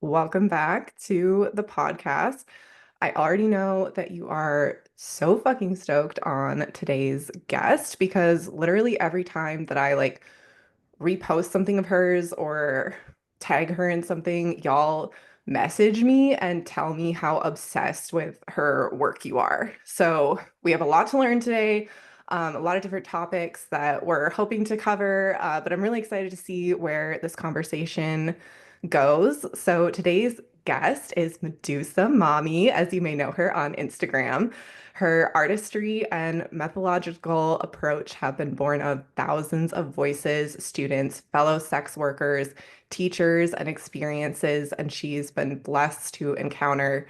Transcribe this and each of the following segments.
welcome back to the podcast. I already know that you are so fucking stoked on today's guest because literally every time that I repost something of hers or tag her in something, y'all message me and tell me how obsessed with her work you are. So we have a lot to learn today, a lot of different topics that we're hoping to cover, but I'm really excited to see where this conversation goes. So today's guest is MedusaMamiii, as you may know her on Instagram. Her artistry and methodological approach have been born of thousands of voices, students, fellow sex workers, teachers, and experiences. And she's been blessed to encounter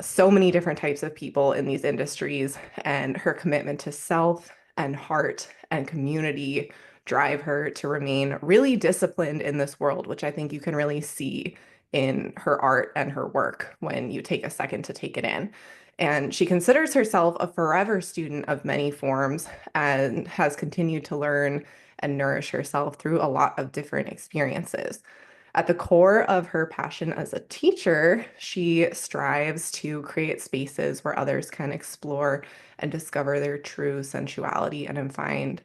so many different types of people in these industries, and her commitment to self and heart and community drive her to remain really disciplined in this world, which I think you can really see in her art and her work when you take a second to take it in. And she considers herself a forever student of many forms and has continued to learn and nourish herself through a lot of different experiences. At the core of her passion as a teacher, she strives to create spaces where others can explore and discover their true sensuality and find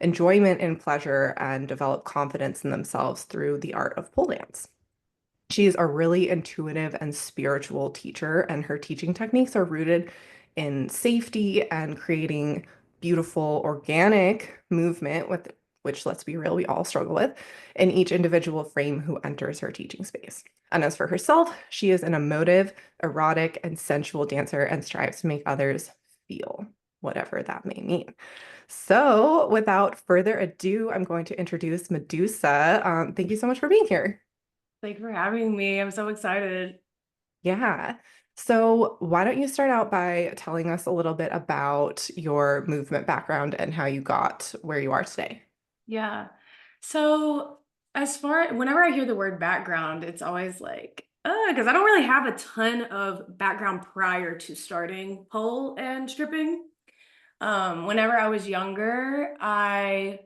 enjoyment and pleasure and develop confidence in themselves through the art of pole dance. She's a really intuitive and spiritual teacher, and her teaching techniques are rooted in safety and creating beautiful, organic movement with which, let's be real, we all struggle with in each individual frame who enters her teaching space. And as for herself, she is an emotive, erotic, and sensual dancer and strives to make others feel whatever that may mean. So, without further ado, I'm going to introduce Medusa. Thank you so much for being here. Thank you for having me. I'm so excited. Yeah. So, why don't you start out by telling us a little bit about your movement background and how you got where you are today? Yeah. So whenever I hear the word background, it's always like, because I don't really have a ton of background prior to starting pole and stripping. Whenever I was younger, I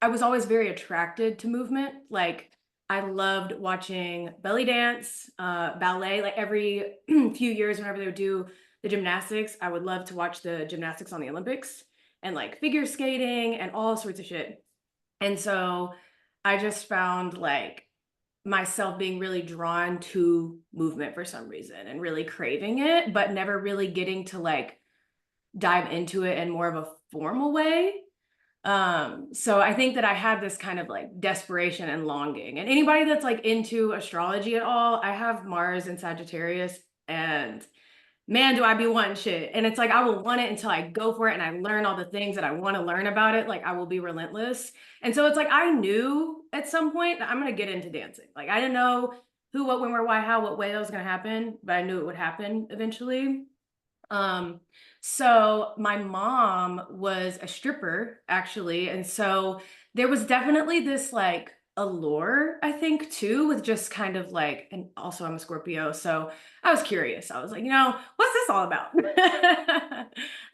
was always very attracted to movement. Like I loved watching belly dance, ballet. Like every few years, whenever they would do the gymnastics, I would love to watch the gymnastics on the Olympics and like figure skating and all sorts of shit. And so I just found like myself being really drawn to movement for some reason and really craving it, but never really getting to like dive into it in more of a formal way. So I think that I had this kind of like desperation and longing. And anybody that's like into astrology at all, I have Mars in Sagittarius, and man, do I be wanting shit. And it's like I will want it until I go for it and I learn all the things that I want to learn about it. Like I will be relentless. And so it's like I knew at some point that I'm gonna get into dancing. Like I didn't know who, what, when, where, why, how, what way that was gonna happen, but I knew it would happen eventually. Um, so my mom was a stripper actually, and so there was definitely this like allure, I think, too, with just kind of like, and also I'm a Scorpio, so I was curious. I was like, what's this all about?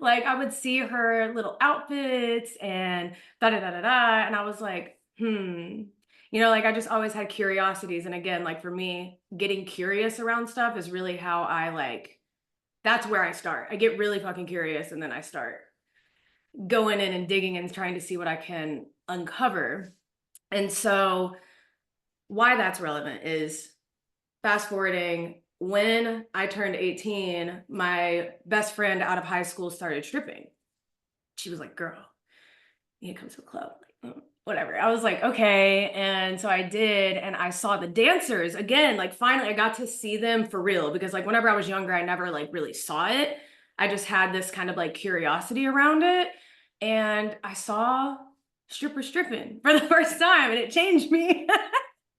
Like I would see her little outfits and da da da da da, and I was like, like I just always had curiosities, and again, like for me, getting curious around stuff is really how I like that's where I start. I get really fucking curious and then I start going in and digging and trying to see what I can uncover. And so, why that's relevant is fast forwarding when I turned 18, my best friend out of high school started stripping. She was like, girl, you need to come to the club. Like, whatever. I was like, okay. And so I did. And I saw the dancers again. Like, finally, I got to see them for real because, like, whenever I was younger, I never like really saw it. I just had this kind of like curiosity around it. And I saw strippers stripping for the first time and it changed me.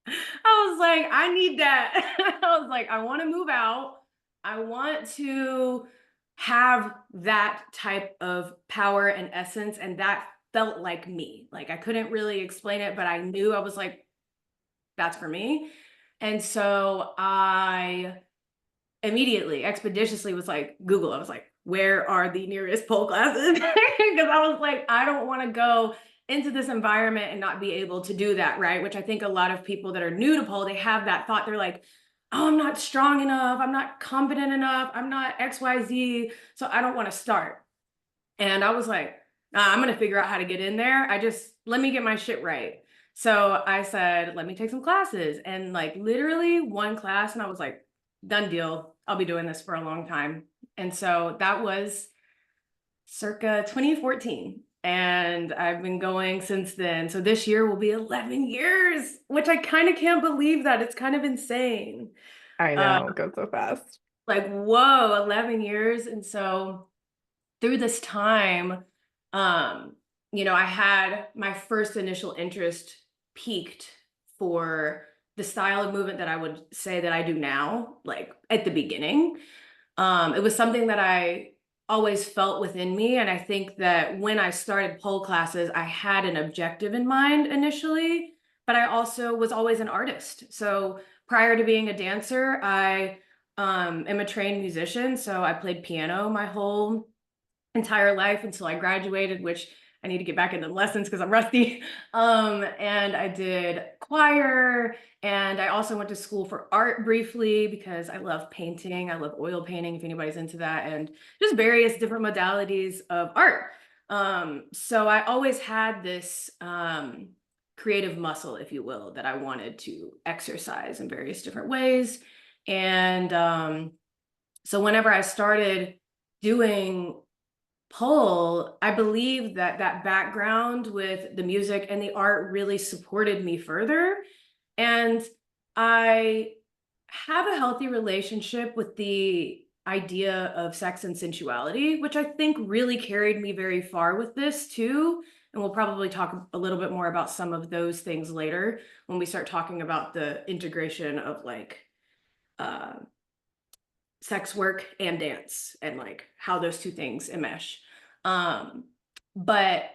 I was like, I need that. I was like, I want to move out. I want to have that type of power and essence. And that felt like me. Like I couldn't really explain it, but I knew I was like, that's for me. And so I immediately, expeditiously was like, Google, I was like, where are the nearest pole classes? Because I was like, I don't want to go into this environment and not be able to do that, right? Which I think a lot of people that are new to pole, they have that thought. They're like, oh, I'm not strong enough, I'm not confident enough, I'm not XYZ, so I don't want to start. And I was like, nah, I'm gonna figure out how to get in there. I just let me get my shit right. So I said, let me take some classes. And like literally one class, and I was like, done deal. I'll be doing this for a long time. And so that was circa 2014. And I've been going since then. So this year will be 11 years, which I kind of can't believe that. It's kind of insane. I Uh, know, it goes so fast. like, whoa, 11 years. And so through this time, um, I had my first initial interest peaked for the style of movement that I would say that I do now, like at the beginning. It was something that I always felt within me. And I think that when I started pole classes, I had an objective in mind initially, but I also was always an artist. So prior to being a dancer, I am a trained musician. So I played piano my whole entire life until I graduated, which I need to get back into lessons because I'm rusty. And I did choir, and I also went to school for art briefly because I love painting. I love oil painting, if anybody's into that, and just various different modalities of art. So I always had this creative muscle, if you will, that I wanted to exercise in various different ways. And so whenever I started doing pole, I believe that that background with the music and the art really supported me further. And I have a healthy relationship with the idea of sex and sensuality, which I think really carried me very far with this too. And we'll probably talk a little bit more about some of those things later when we start talking about the integration of like uh, sex work and dance and like how those two things enmesh. Um, but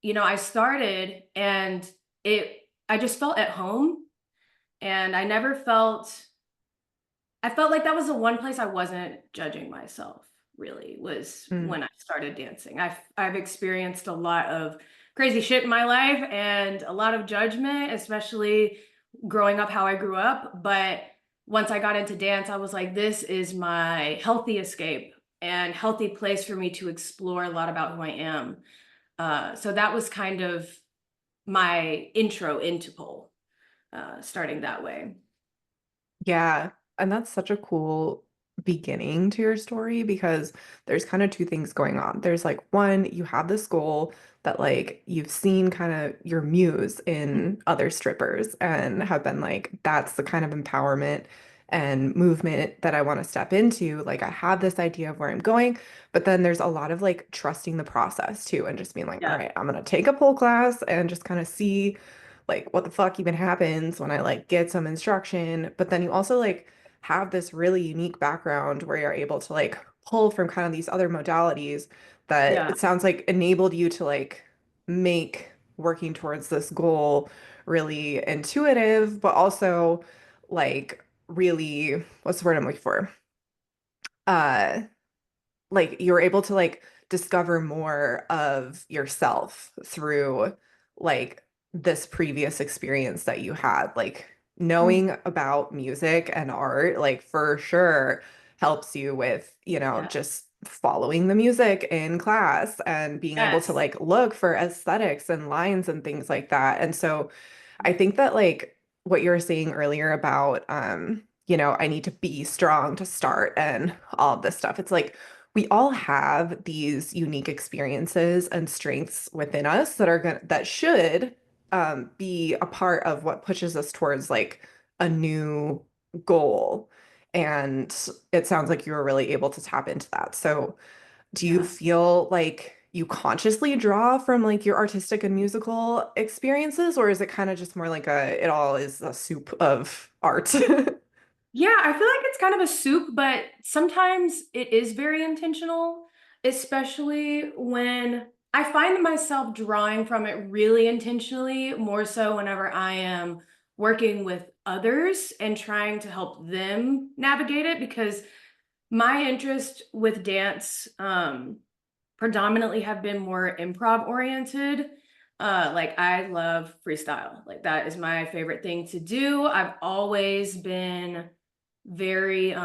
I started and I just felt at home, and I felt like that was the one place I wasn't judging myself, really, was Mm. when I started dancing. I've experienced a lot of crazy shit in my life and a lot of judgment, especially growing up how I grew up. But once I got into dance, I was like, this is my healthy escape and healthy place for me to explore a lot about who I am. So that was kind of my intro into pole, starting that way. Yeah, and that's such a cool beginning to your story because there's kind of two things going on. There's like one, you have this goal that like you've seen kind of your muse in other strippers and have been like, that's the kind of empowerment and movement that I want to step into. Like I have this idea of where I'm going, but then there's a lot of like trusting the process too and just being like, all Yeah, right, I'm gonna take a pole class and just kind of see like what the fuck even happens when I like get some instruction. But then you also like have this really unique background where you're able to like pull from kind of these other modalities that yeah, it sounds like enabled you to like make working towards this goal really intuitive, but also like really, what's the word I'm looking for? Uh, like you're able to like discover more of yourself through like this previous experience that you had. Like mm, knowing about music and art, like for sure helps you with, yeah, just following the music in class and being able to yes, like look for aesthetics and lines and things like that. And so I think that like what you were saying earlier about I need to be strong to start and all of this stuff. It's like we all have these unique experiences and strengths within us that are gonna that should be a part of what pushes us towards like a new goal. And it sounds like you were really able to tap into that. So do you yeah. feel like you consciously draw from like your artistic and musical experiences, or is it kind of just more like it all is a soup of art? Yeah, I feel like it's kind of a soup, but sometimes it is very intentional, especially when I find myself drawing from it really intentionally, more so whenever I am working with others and trying to help them navigate it, because my interest with dance predominantly have been more improv oriented. Like I love freestyle. Like that is my favorite thing to do. I've always been very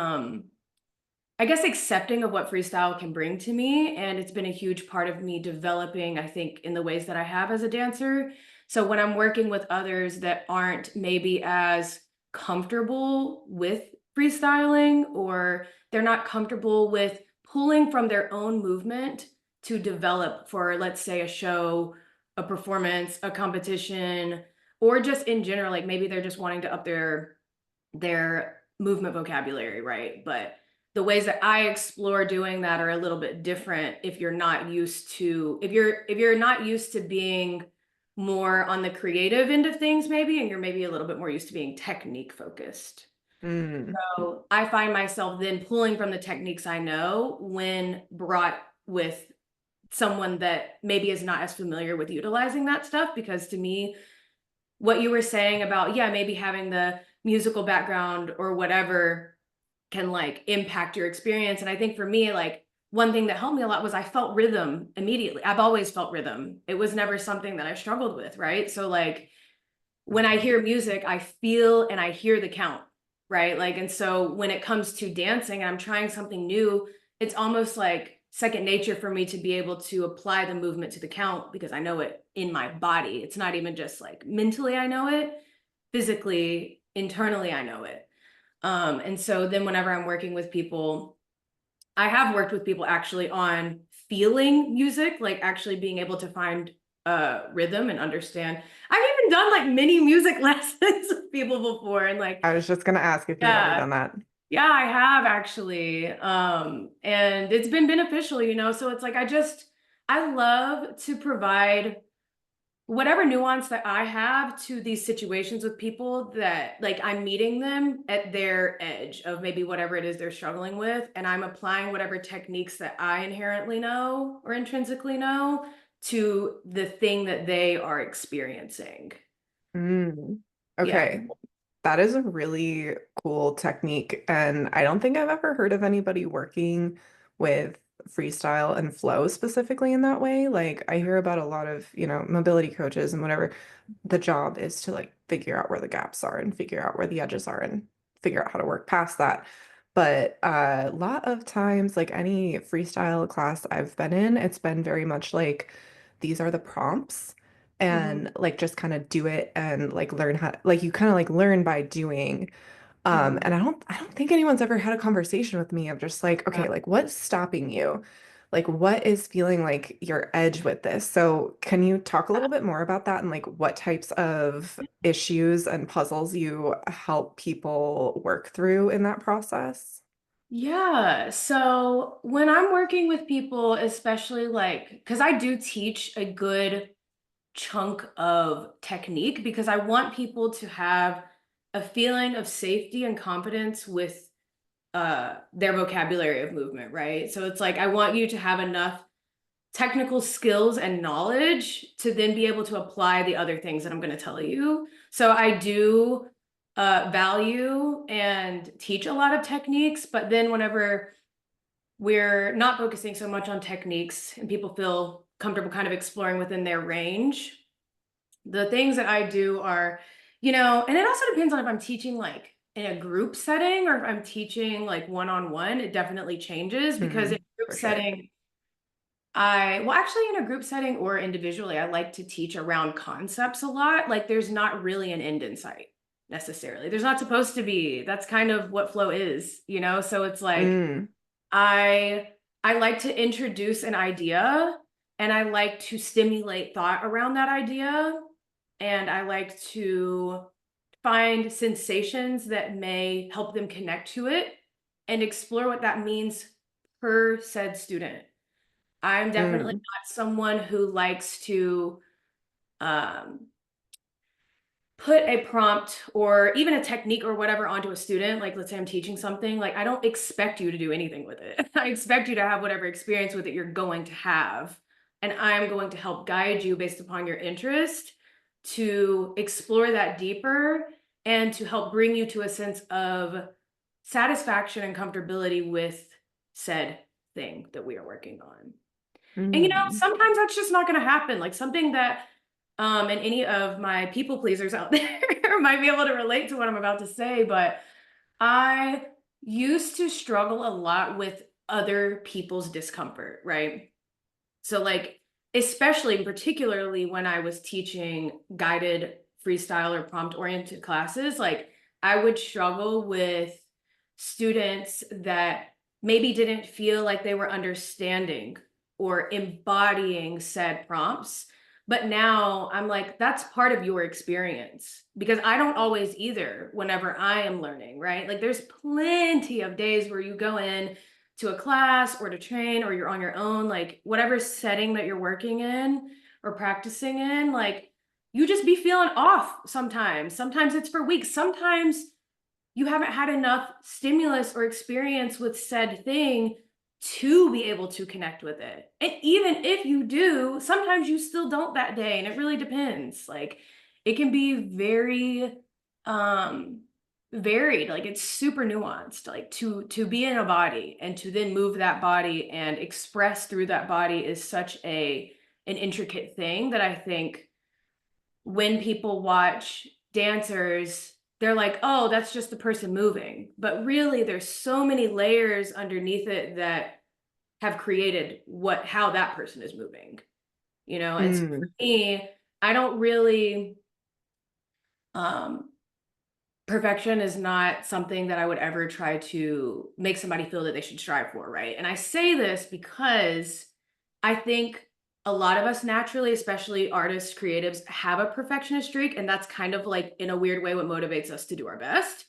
I guess accepting of what freestyle can bring to me. And it's been a huge part of me developing, I think, in the ways that I have as a dancer. So when I'm working with others that aren't maybe as comfortable with freestyling, or they're not comfortable with pulling from their own movement to develop for, let's say, a show, a performance, a competition, or just in general, like maybe they're just wanting to up their movement vocabulary, right? But the ways that I explore doing that are a little bit different if you're not used to if you're not used to being more on the creative end of things maybe, and you're maybe a little bit more used to being technique focused. Mm. So I find myself then pulling from the techniques I know when brought with someone that maybe is not as familiar with utilizing that stuff, because to me what you were saying about, yeah, maybe having the musical background or whatever can like impact your experience. And I think for me, like one thing that helped me a lot was I felt rhythm immediately. I've always felt rhythm. It was never something that I struggled with, right? So like when I hear music, I feel and I hear the count, right? Like, and so when it comes to dancing and I'm trying something new, it's almost like second nature for me to be able to apply the movement to the count because I know it in my body. It's not even just like mentally I know it, physically, internally I know it. And so then whenever I'm working with people, I have worked with people actually on feeling music, like actually being able to find rhythm and understand. I've even done like mini music lessons with people before, and like, I was just gonna ask if you've ever yeah, done that. yeah, I have actually. And it's been beneficial, you know. So it's like I love to provide whatever nuance that I have to these situations with people that like I'm meeting them at their edge of maybe whatever it is they're struggling with. And I'm applying whatever techniques that I inherently know or intrinsically know to the thing that they are experiencing. Mm. Yeah. Okay. That is a really cool technique. And I don't think I've ever heard of anybody working with freestyle and flow specifically in that way. Like I hear about a lot of, mobility coaches and whatever. The job is to like figure out where the gaps are and figure out where the edges are and figure out how to work past that. But a lot of times, like any freestyle class I've been in, it's been very much like these are the prompts Hmm. and like just kind of do it and like learn how like you kind of like learn by doing. Hmm. And I don't think anyone's ever had a conversation with me of just like, Yeah. okay, like what's stopping you? Like what is feeling like your edge with this? So can you talk a little bit more about that and like what types of issues and puzzles you help people work through in that process? Yeah. So when I'm working with people, especially like, because I do teach a good chunk of technique because I want people to have a feeling of safety and confidence with their vocabulary of movement, right? So it's like I want you to have enough technical skills and knowledge to then be able to apply the other things that I'm going to tell you. So I do value and teach a lot of techniques, but then whenever we're not focusing so much on techniques and people feel comfortable kind of exploring within their range, the things that I do are, and it also depends on if I'm teaching like in a group setting or if I'm teaching like one-on-one. It definitely changes because in Hmm, a group for sure. setting, well, actually, in a group setting or individually, I like to teach around concepts a lot. Like, there's not really an end in sight necessarily. There's not supposed to be. That's kind of what flow is, you know? So it's like, Mm, I I like to introduce an idea and I like to stimulate thought around that idea, and I like to find sensations that may help them connect to it and explore what that means per said student. I'm definitely mm, not someone who likes to um, put a prompt or even a technique or whatever onto a student. Like, let's say I'm teaching something, like, I don't expect you to do anything with it. I expect you to have whatever experience with it you're going to have. And I'm going to help guide you based upon your interest to explore that deeper and to help bring you to a sense of satisfaction and comfortability with said thing that we are working on. And mm, sometimes that's just not going to happen. Like something that and any of my people pleasers out there might be able to relate to what I'm about to say, but I used to struggle a lot with other people's discomfort, right? So, like, especially particularly when I was teaching guided freestyle or prompt oriented classes, like, I would struggle with students that maybe didn't feel like they were understanding or embodying said prompts. But now I'm like, that's part of your experience because I don't always either whenever I am learning, right? Like, there's plenty of days where you go in to a class or to train or you're on your own, like whatever setting that you're working in or practicing in, like you just be feeling off sometimes. Sometimes it's for weeks. Sometimes you haven't had enough stimulus or experience with said thing to be able to connect with it. And even if you do, sometimes you still don't that day. And it really depends. Like it can be very um varied. Like it's super nuanced. Like to be in a body and to then move that body and express through that body is such an intricate thing that I think when people watch dancers, they're like, oh, that's just the person moving. But really, there's so many layers underneath it that have created how that person is moving, you know? And so for Mm, me, I don't really, um, perfection is not something that I would ever try to make somebody feel that they should strive for, right? And I say this because I think a lot of us naturally, especially artists, creatives, have a perfectionist streak, and that's kind of like in a weird way what motivates us to do our best.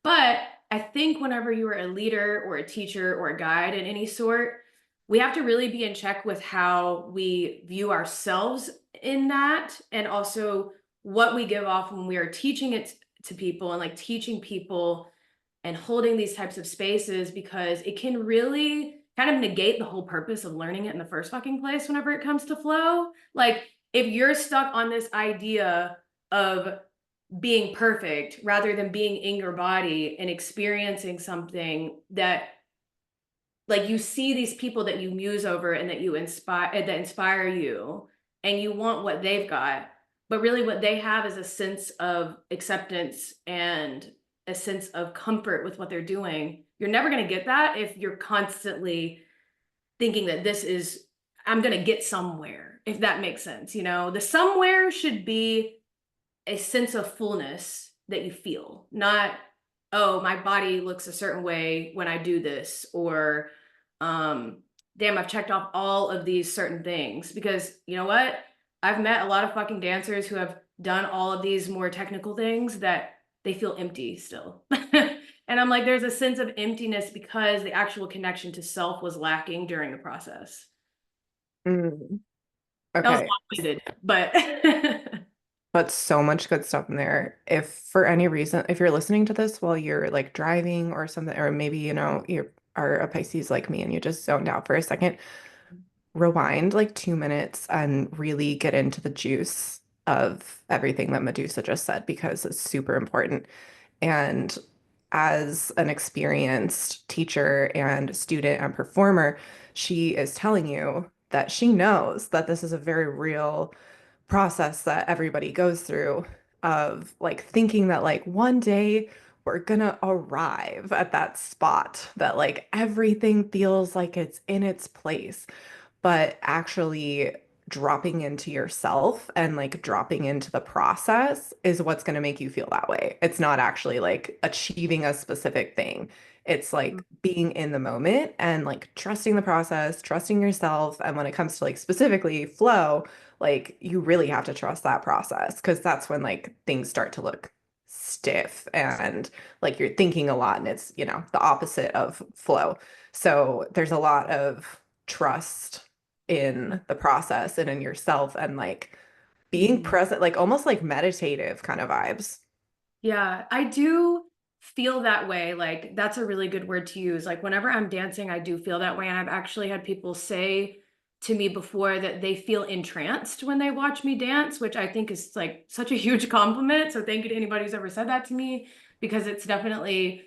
But I think whenever you are a leader or a teacher or a guide in any sort, we have to really be in check with how we view ourselves in that and also what we give off when we are teaching it to people and like teaching people and holding these types of spaces because it can really kind of negate the whole purpose of learning it in the first fucking place whenever it comes to flow. Like if you're stuck on this idea of being perfect rather than being in your body and experiencing something that like you see these people that you muse over and that you inspire you and you want what they've got, but really what they have is a sense of acceptance and a sense of comfort with what they're doing. You're never going to get that if you're constantly thinking that this is I'm going to get somewhere, if that makes sense. You know, the somewhere should be a sense of fullness that you feel, not, oh, my body looks a certain way when I do this, or um, damn, I've checked off all of these certain things. Because you know what? I've met a lot of fucking dancers who have done all of these more technical things that they feel empty still. And I'm like, there's a sense of emptiness because the actual connection to self was lacking during the process. mm. That was Okay. long-winded, but But so much good stuff in there. If for any reason, if you're listening to this while you're like driving or something, or maybe, you are a Pisces like me and you just zoned out for a second, rewind like 2 minutes and really get into the juice of everything that Medusa just said because it's super important. And as an experienced teacher and student and performer, she is telling you that she knows that this is a very real process that everybody goes through of like thinking that like one day we're gonna arrive at that spot that like everything feels like it's in its place, but actually dropping into yourself and like dropping into the process is what's going to make you feel that way. It's not actually like achieving a specific thing. It's like being in the moment and like trusting the process, trusting yourself. And when it comes to like specifically flow, like you really have to trust that process because that's when like things start to look stiff and like you're thinking a lot and it's, the opposite of flow. So there's a lot of trust in the process and in yourself and like being Mhm. present, like almost like meditative kind of vibes. Yeah, I do feel that way. Like, that's a really good word to use. Like, whenever I'm dancing, I do feel that way. And I've actually had people say to me before that they feel entranced when they watch me dance, which I think is like such a huge compliment. So, thank you to anybody who's ever said that to me because it's definitely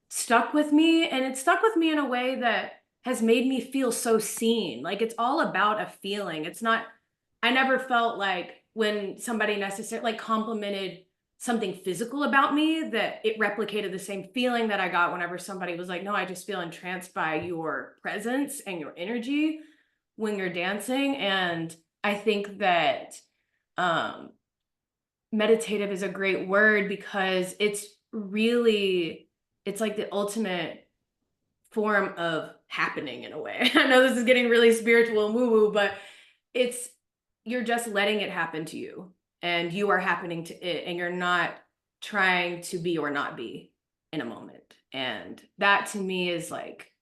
stuck with me. And it's stuck with me in a way that has made me feel so seen. Like, it's all about a feeling. It's not, I never felt like when somebody necessarily like complimented something physical about me, that it replicated the same feeling that I got whenever somebody was like, no, I just feel entranced by your presence and your energy when you're dancing. And I think that um, meditative is a great word because it's really, it's like the ultimate form of happening in a way. I know this is getting really spiritual and woo woo, but it's, you're just letting it happen to you and you are happening to it and you're not trying to be or not be in a moment. And that to me is like,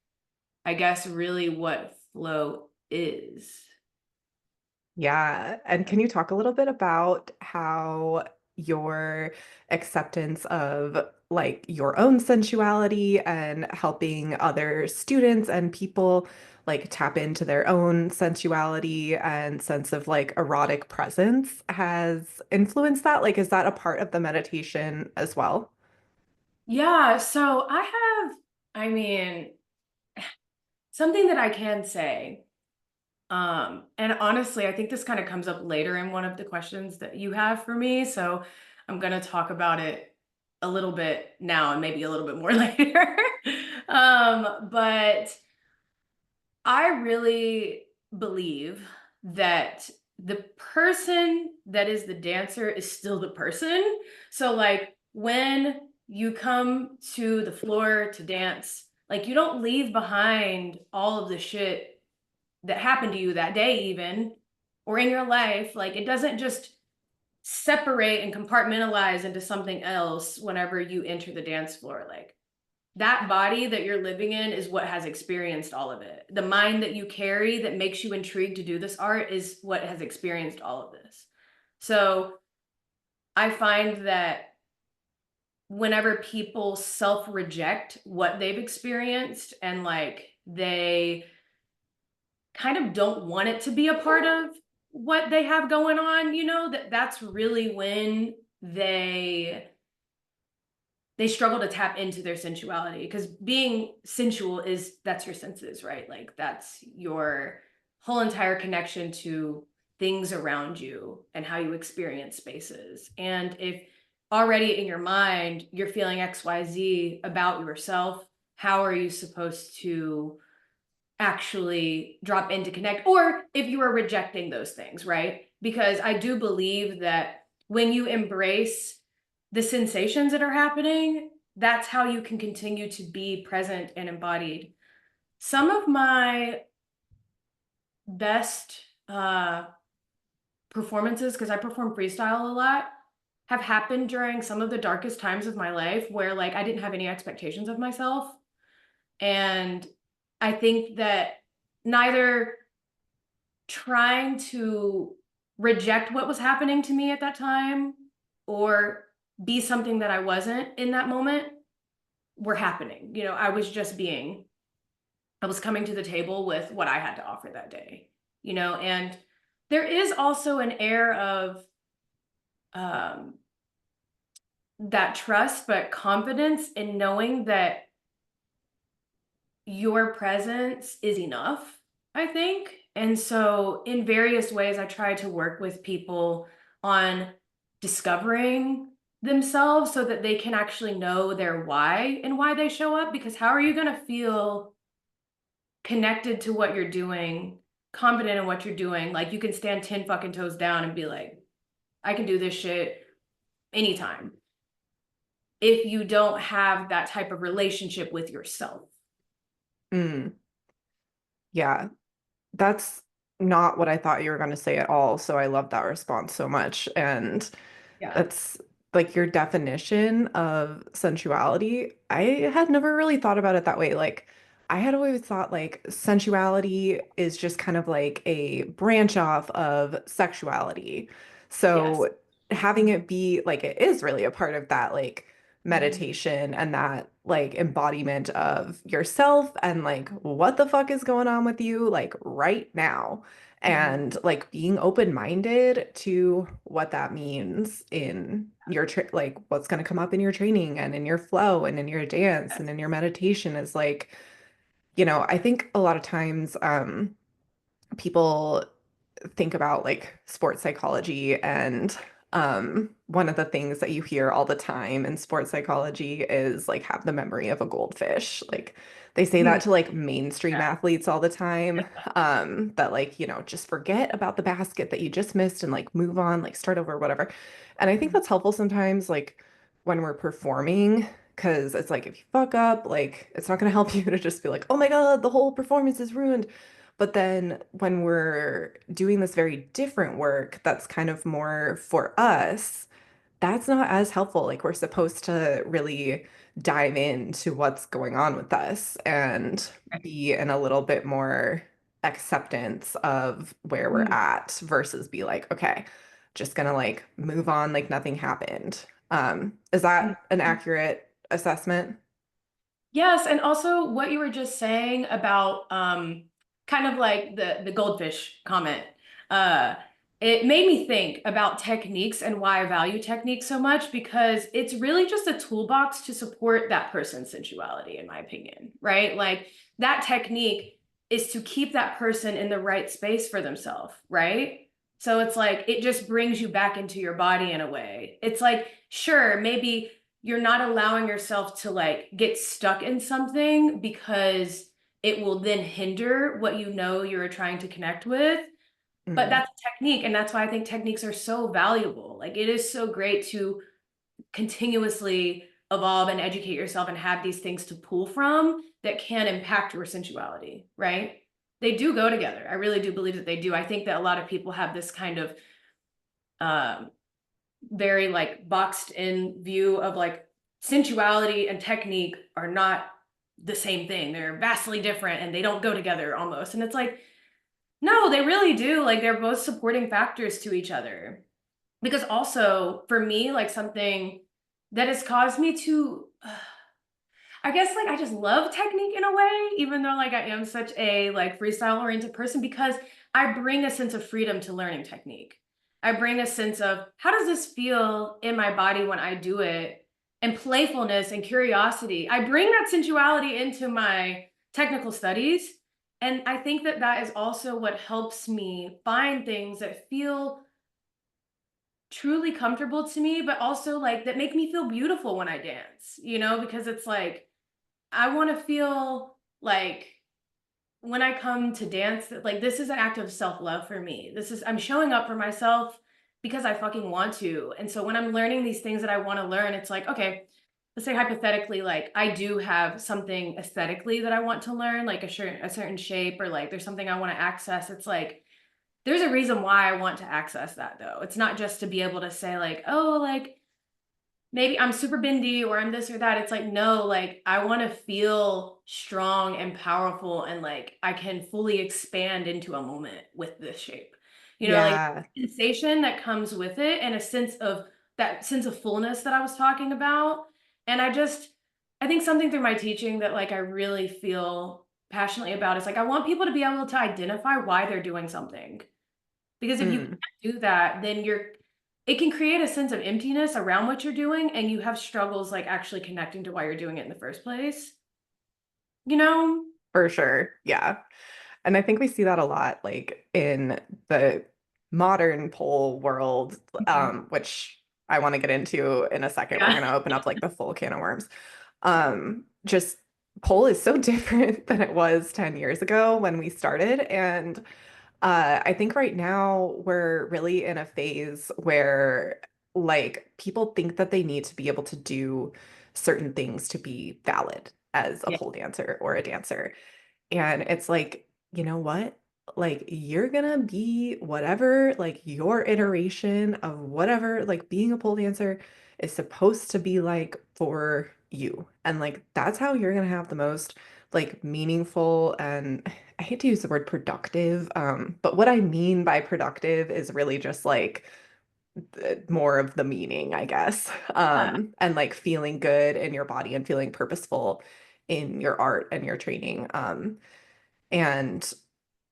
I guess, really what flow is. Yeah. And can you talk a little bit about how your acceptance of like your own sensuality and helping other students and people like tap into their own sensuality and sense of like erotic presence has influenced that? Like, is that a part of the meditation as well? Yeah, so I have, I mean, something that I can say. And honestly, I think this kind of comes up later in one of the questions that you have for me. So I'm going to talk about it a little bit now and maybe a little bit more later. But I really believe that the person that is the dancer is still the person. So, like, when you come to the floor to dance, like, you don't leave behind all of the shit that happened to you that day, even or in your life. Like, it doesn't just separate and compartmentalize into something else whenever you enter the dance floor. Like, that body that you're living in is what has experienced all of it. The mind that you carry that makes you intrigued to do this art is what has experienced all of this. So I find that whenever people self reject what they've experienced and like they kind of don't want it to be a part of what they have going on, that's really when they struggle to tap into their sensuality, because being sensual is, that's your senses, right? Like that's your whole entire connection to things around you and how you experience spaces. And if already in your mind you're feeling XYZ about yourself, how are you supposed to actually drop in to connect? Or if you are rejecting those things, right? Because I do believe that when you embrace the sensations that are happening, that's how you can continue to be present and embodied. Some of my best performances, because I perform freestyle a lot, have happened during some of the darkest times of my life where like I didn't have any expectations of myself. And I think that neither trying to reject what was happening to me at that time or be something that I wasn't in that moment were happening. I was just being, I was coming to the table with what I had to offer that day, and there is also an air of um, that trust, but confidence in knowing that your presence is enough, I think. And so, in various ways, I try to work with people on discovering themselves so that they can actually know their why and why they show up. Because how are you going to feel connected to what you're doing, confident in what you're doing? Like, you can stand 10 fucking toes down and be like, I can do this shit anytime, if you don't have that type of relationship with yourself. Mm, yeah. That's not what I thought you were going to say at all. So I love that response so much. And Yeah. that's like your definition of sensuality. I had never really thought about it that way. Like, I had always thought like sensuality is just kind of like a branch off of sexuality. Yes. So having it be like it is really a part of that like Mhm. meditation and that like embodiment of yourself and like what the fuck is going on with you like right now Mhm. and like being open-minded to what that means in your like what's going to come up in your training and in your flow and in your dance and Yes. in your meditation is like, I think a lot of times people think about like sports psychology and One of the things that you hear all the time in sports psychology is like have the memory of a goldfish. Like they say that Mm, to like mainstream athletes all the time. That like, just forget about the basket that you just missed and like move on, like start over, whatever. And I think that's helpful sometimes, like when we're performing, because it's like if you fuck up, like it's not gonna help you to just be like, oh my God, the whole performance is ruined. But then when we're doing this very different work that's kind of more for us, that's not as helpful. Like we're supposed to really dive into what's going on with us and be in a little bit more acceptance of where we're mm, at versus be like, okay, just gonna like move on like nothing happened. Is mm. that an accurate assessment? Yes, and also what you were just saying about kind of like the goldfish comment. Uh it made me think about techniques and why I value techniques so much because it's really just a toolbox to support that person's sensuality, in my opinion, right? Like that technique is to keep that person in the right space for themselves, right? So it's like it just brings you back into your body in a way. It's like, sure, maybe you're not allowing yourself to like get stuck in something because it will then hinder what you know you're trying to connect with. But Mm, that's a technique. And that's why I think techniques are so valuable. Like it is so great to continuously evolve and educate yourself and have these things to pull from that can impact your sensuality, right? They do go together. I really do believe that they do. I think that a lot of people have this kind of um, very like boxed in view of like sensuality and technique are not the same thing. They're vastly different and they don't go together almost. And it's like, no, they really do. Like they're both supporting factors to each other. Because also for me, like something that has caused me to I guess like I just love technique in a way, even though like I am such a like freestyle oriented person because I bring a sense of freedom to learning technique. I bring a sense of how does this feel in my body when I do it and playfulness and curiosity. I bring that sensuality into my technical studies. And I think that that is also what helps me find things that feel truly comfortable to me, but also like that make me feel beautiful when I dance, because it's like I want to feel like when I come to dance that like this is an act of self-love for me. I'm showing up for myself because I fucking want to. And so when I'm learning these things that I want to learn, it's like, okay, let's say hypothetically, like I do have something aesthetically that I want to learn, like a certain shape, or like there's something I want to access. It's like there's a reason why I want to access that though. It's not just to be able to say like, oh, like maybe I'm super bendy or I'm this or that. It's like, no, like I want to feel strong and powerful and like I can fully expand into a moment with this shape. Like yeah. sensation that comes with it and a sense of that sense of fullness that I was talking about. And I think something through my teaching that like I really feel passionately about is like I want people to be able to identify why they're doing something. Because if you Mm. can't do that, then it can create a sense of emptiness around what you're doing and you have struggles like actually connecting to why you're doing it in the first place. You know? For sure. Yeah. And I think we see that a lot, like in the modern pole world, Mhm. which I want to get into in a second. We're Yeah. going to open up like the full can of worms. Just pole is so different than it was 10 years ago when we started. And I think right now we're really in a phase where like people think that they need to be able to do certain things to be valid as a Yeah. pole dancer or a dancer. And it's like, you know what? Like, you're gonna be whatever, like, your iteration of whatever, like, being a pole dancer is supposed to be like for you. And, like, that's how you're gonna have the most, like, meaningful and I hate to use the word productive, but what I mean by productive is really just like more of the meaning, I guess. And like feeling good in your body and feeling purposeful in your art and your training. And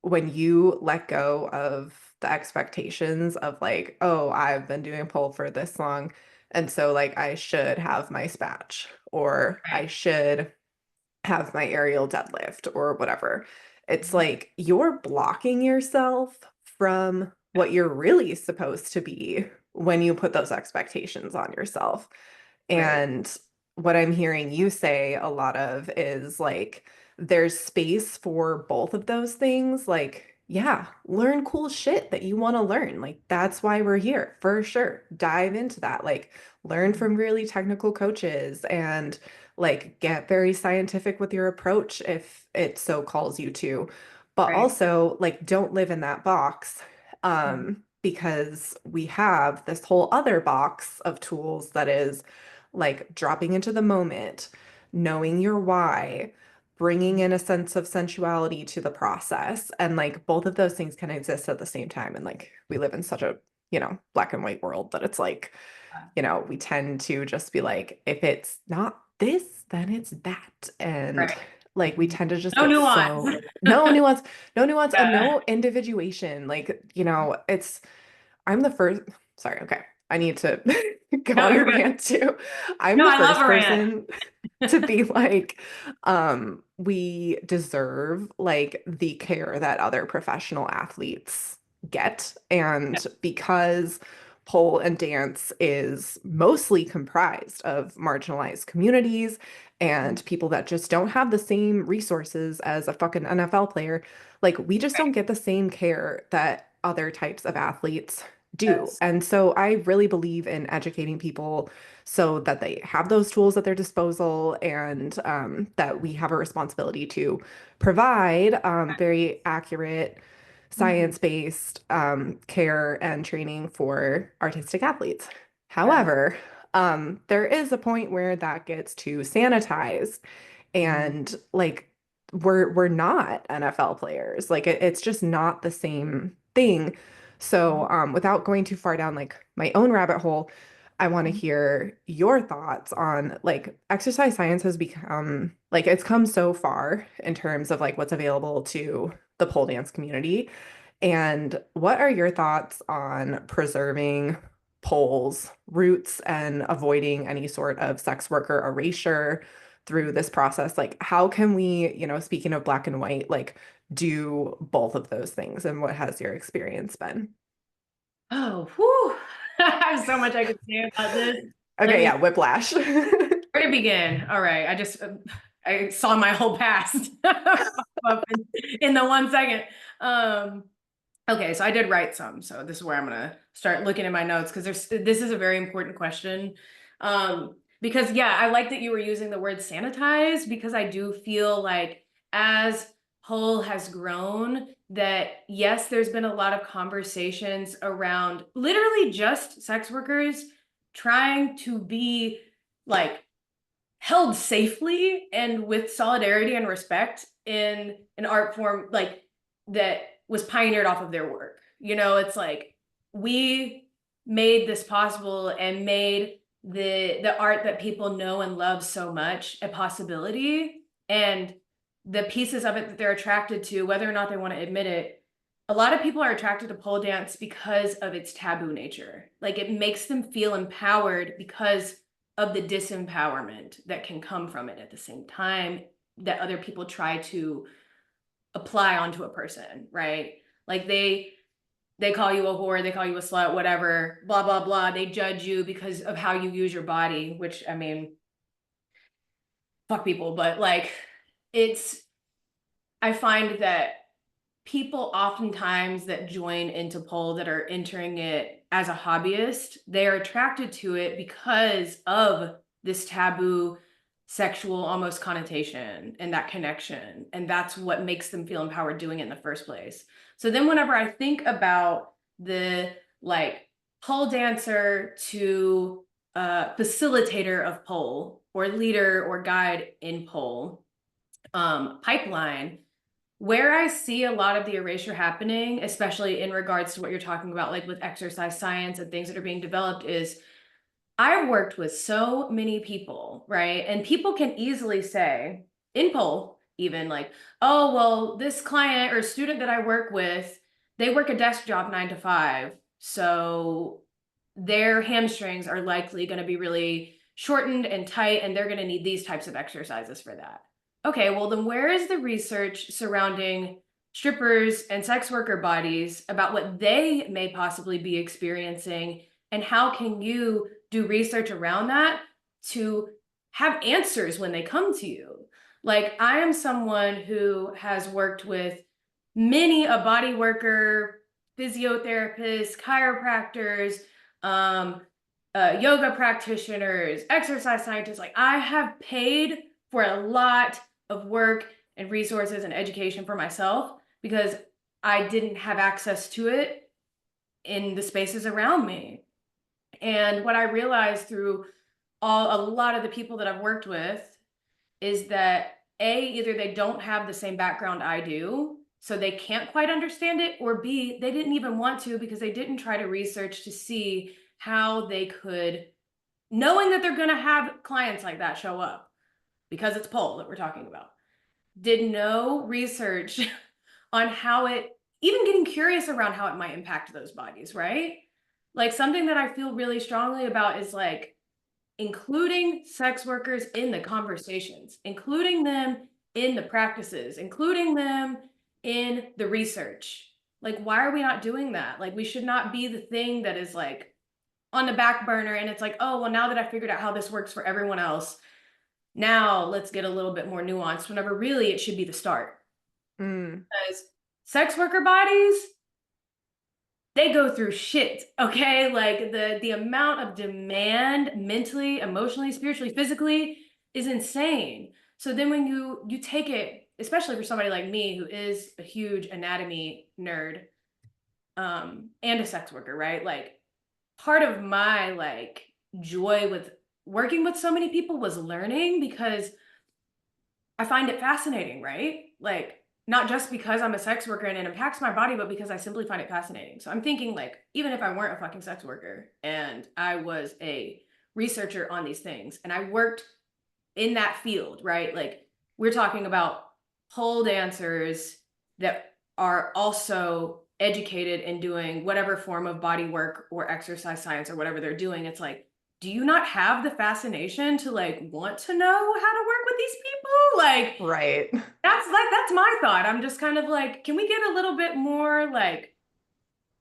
when you let go of the expectations of like, oh, I've been doing pole for this long, and so like I should have my spatch or I Right. should have my aerial deadlift or whatever. It's Mhm. like you're blocking yourself from what you're really supposed to be, when you put those expectations on yourself. Right. And what I'm hearing you say a lot of is like there's space for both of those things. Like, yeah, learn cool shit that you want to learn. Like, that's why we're here for sure. Dive into that. Like, learn Mhm. from really technical coaches and like get very scientific with your approach if it so calls you to. But Right. also, like, don't live in that box Mhm. because we have this whole other box of tools that is like dropping into the moment, knowing your why, bringing in a sense of sensuality to the process. And like both of those things can exist at the same time. And like we live in such a, black and white world that it's like, we tend to just be like, if it's not this, then it's that. And Right. like we Mhm. tend to just No get nuance. so no nuance, and Yeah. no individuation. Like, I'm the first, sorry, okay. I need to go No, on a you're good. rant too. I'm No, the I love first a rant. person to be like, we deserve like the care that other professional athletes get. Yeah. And because pole and dance is mostly comprised of marginalized communities Mhm. and people that just don't have the same resources as a fucking NFL player, like we just don't Right. get the same care that other types of athletes do. Yes. And so I really believe in educating people so that they have those tools at their disposal and that we have a responsibility to provide very accurate, Mhm. science-based care and training for artistic athletes. Yes. However, there is a point where that gets too sanitized Mhm. and like we're not NFL players. Like it's just not the same thing. Mhm. So without going too far down like my own rabbit hole, I want to Mhm. hear your thoughts on like exercise science has become like it's come so far in terms of like what's available to the pole dance community. And what are your thoughts on preserving poles, roots, and avoiding any sort of sex worker erasure through this process? Like, how can we, speaking of black and white, like do both of those things? And what has your experience been? Oh, whew. I have so much I could say about this. Let Okay, me yeah, whiplash. where to begin. All right. I saw my whole past pop up in the 1 second. Um, okay, so I did write some. So this is where I'm gonna start looking at my notes because this is a very important question. Because yeah, I like that you were using the word sanitize because I do feel like as whole has grown, that yes, there's been a lot of conversations around literally just sex workers trying to be like held safely and with solidarity and respect in an art form like that was pioneered off of their work. It's like we made this possible and made the art that people know and love so much a possibility, and the pieces of it that they're attracted to, whether or not they want to admit it, a lot of people are attracted to pole dance because of its taboo nature. Like it makes them feel empowered because of the disempowerment that can come from it at the same time that other people try to apply onto a person, right? Like they call you a whore, they call you a slut, whatever, blah blah blah. They judge you because of how you use your body, which I mean, fuck people, but like it's I find that people oftentimes that join into pole that are entering it as a hobbyist, they are attracted to it because of this taboo sexual almost connotation and that connection. And that's what makes them feel empowered doing it in the first place. So then whenever I think about the like pole dancer to facilitator of pole or leader or guide in pole pipeline, where I see a lot of the erasure happening, especially in regards to what you're talking about, like with exercise science and things that are being developed, is I've worked with so many people, right? And people can easily say, in poll, even like, oh, well, this client or student that I work with, they work a desk job 9 to 5. So their hamstrings are likely going to be really shortened and tight, and they're going to need these types of exercises for that. Okay, well, then where is the research surrounding strippers and sex worker bodies about what they may possibly be experiencing And how can you do research around that to have answers when they come to you? Like, I am someone who has worked with many a body worker, physiotherapists, chiropractors, um, yoga practitioners, exercise scientists. Like, I have paid for a lot of work and resources and education for myself because I didn't have access to it in the spaces around me. And what I realized through a lot of the people that I've worked with is that either they don't have the same background I do, so they can't quite understand it, or B, they didn't even want to because they didn't try to research to see how they could, knowing that they're going to have clients like that show up because it's pole that we're talking about, did no research on how it, even getting curious around how it might impact those bodies, right? Like, something that I feel really strongly about is like including sex workers in the conversations, including them in the practices, including them in the research. Like, why are we not doing that? Like, we should not be the thing that is like on the back burner and it's like, oh, well, now that I figured out how this works for everyone else, now let's get a little bit more nuanced, whenever really it should be the start. Mm. Because sex worker bodies, they go through shit, okay? Like, the amount of demand mentally, emotionally, spiritually, physically is insane. So then when you take it, especially for somebody like me who is a huge anatomy nerd, and a sex worker, right? Like, part of my like joy with working with so many people was learning, because I find it fascinating, right? Like, not just because I'm a sex worker and it impacts my body, but because I simply find it fascinating. So I'm thinking, like, even if I weren't a fucking sex worker and I was a researcher on these things and I worked in that field, right? Like, we're talking about pole dancers that are also educated in doing whatever form of body work or exercise science or whatever they're doing. It's like, do you not have the fascination to like want to know how to work with these people? Like, Right. that's my thought. I'm just kind of like, can we get a little bit more like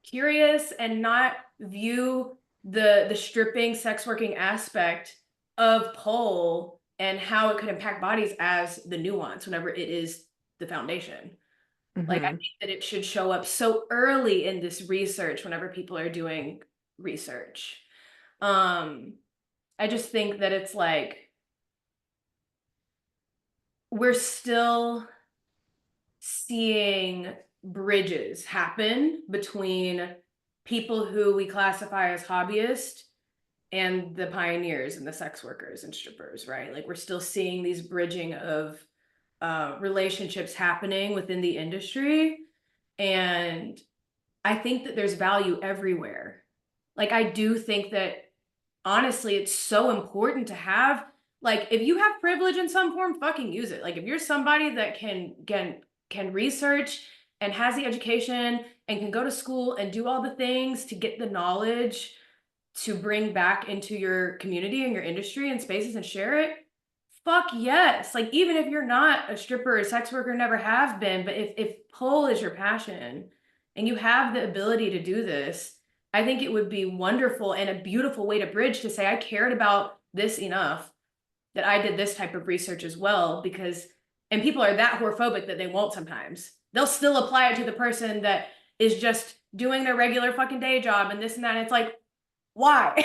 curious and not view the stripping sex working aspect of pole and how it could impact bodies as the nuance whenever it is the foundation. Like, I Hmm. think that it should show up so early in this research whenever people are doing research. um I just think that it's like we're still seeing bridges happen between people who we classify as hobbyists and the pioneers and the sex workers and strippers, right? Like, we're still seeing these bridging of relationships happening within the industry. And I think that there's value everywhere. Like, I do think that honestly, it's so important to have, like, if you have privilege in some form, fucking use it. Like, if you're somebody that can research and has the education and can go to school and do all the things to get the knowledge to bring back into your community and your industry and spaces and share it, fuck yes. Like, even if you're not a stripper or a sex worker, never have been, but if pole is your passion and you have the ability to do this, I think it would be wonderful and a beautiful way to bridge to say, I cared about this enough that I did this type of research as well. Because, and people are that whorephobic that they won't sometimes. They'll still apply it to the person that is just doing their regular fucking day job and this and that. And it's like, why?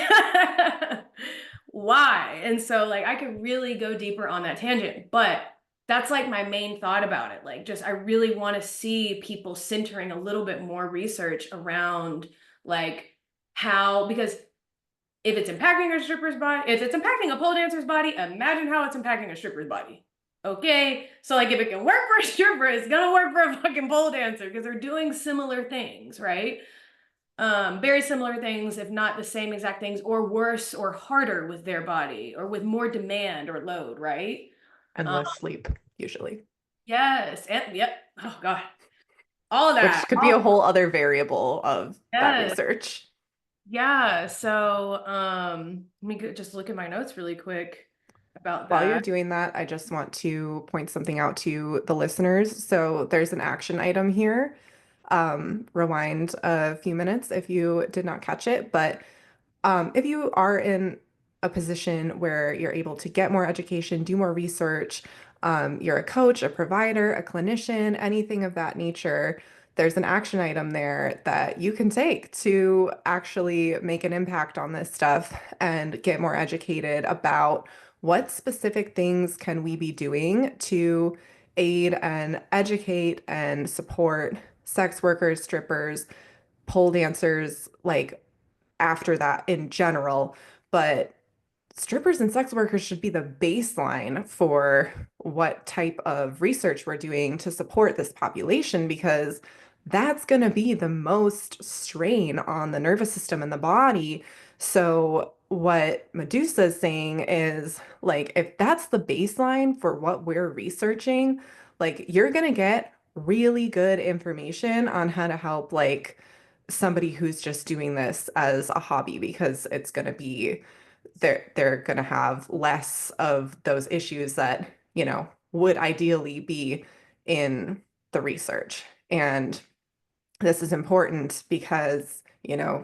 Why? And so, like, I could really go deeper on that tangent, but that's like my main thought about it. Like, just I really want to see people centering a little bit more research around like how, because if it's impacting a stripper's body, if it's impacting a pole dancer's body, imagine how it's impacting a stripper's body. Okay, so like, if it can work for a stripper, it's gonna work for a fucking pole dancer because they're doing similar things, right? Very similar things, if not the same exact things, or worse or harder with their body, or with more demand or load, right? And Um, less sleep, usually, yes, and yep. Oh God, all of which that. could be a whole other variable of that Yes, research. yeah. So, let me just look at my notes really quick about While you're that. doing that, I just want to point something out to the listeners. So there's an action item here. Rewind a few minutes if you did not catch it, but If you are in a position where you're able to get more education, do more research, you're a coach, a provider, a clinician, anything of that nature, there's an action item there that you can take to actually make an impact on this stuff and get more educated about what specific things can we be doing to aid and educate and support sex workers, strippers, pole dancers, like after that in general, but strippers and sex workers should be the baseline for what type of research we're doing to support this population because that's going to be the most strain on the nervous system and the body. So, what Medusa is saying is like, if that's the baseline for what we're researching, like, you're going to get really good information on how to help, like, somebody who's just doing this as a hobby because it's going to be they're going to have less of those issues that, would ideally be in the research. And this is important because,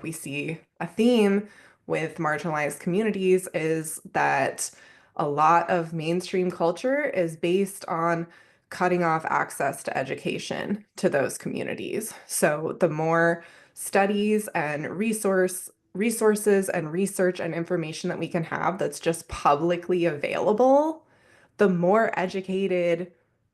we see a theme with marginalized communities is that a lot of mainstream culture is based on cutting off access to education to those communities. So the more studies and resources and research and information that we can have that's just publicly available, the more educated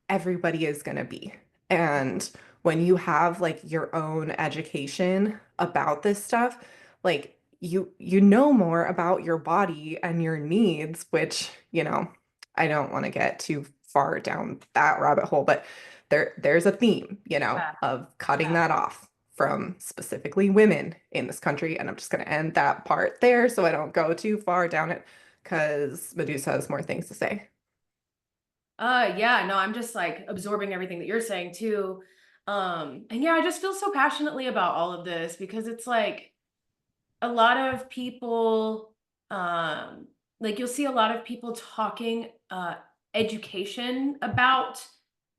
everybody is going to be. And when you have like your own education about this stuff, like you know more about your body and your needs, which, I don't want to get too far down that rabbit hole, but there's a theme, Yeah. of cutting Yeah. that off from specifically women in this country. And I'm just going to end that part there so I don't go too far down it because Medusa has more things to say. Yeah, no, I'm just like absorbing everything that you're saying too. And yeah, I just feel so passionately about all of this because it's like a lot of people, um, like you'll see a lot of people talking education about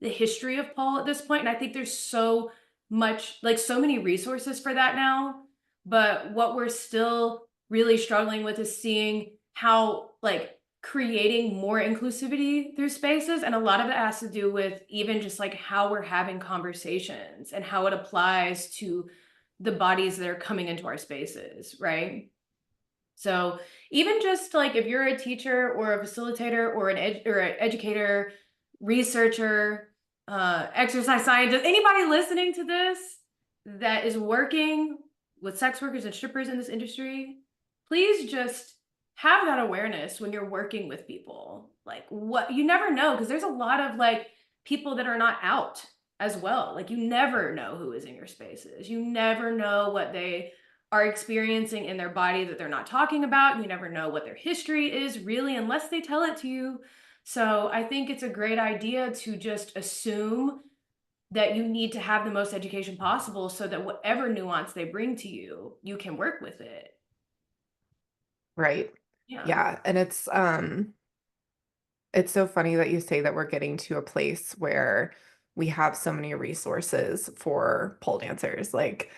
the history of Paul at this point, and I think there's so much, like so many resources for that now. But what we're still really struggling with is seeing how like creating more inclusivity through spaces, and a lot of it has to do with even just like how we're having conversations and how it applies to the bodies that are coming into our spaces, right? So even just like if you're a teacher or a facilitator or an educator, researcher, exercise scientist, anybody listening to this that is working with sex workers and strippers in this industry, please just have that awareness when you're working with people. Like what you never know, because there's a lot of like people that are not out as well. Like you never know who is in your spaces. You never know what they are experiencing in their body that they're not talking about. You never know what their history is really unless they tell it to you. So I think it's a great idea to just assume that you need to have the most education possible so that whatever nuance they bring to you, you can work with it. Right. Yeah. Yeah. And it's so funny that you say that we're getting to a place where we have so many resources for pole dancers. Like,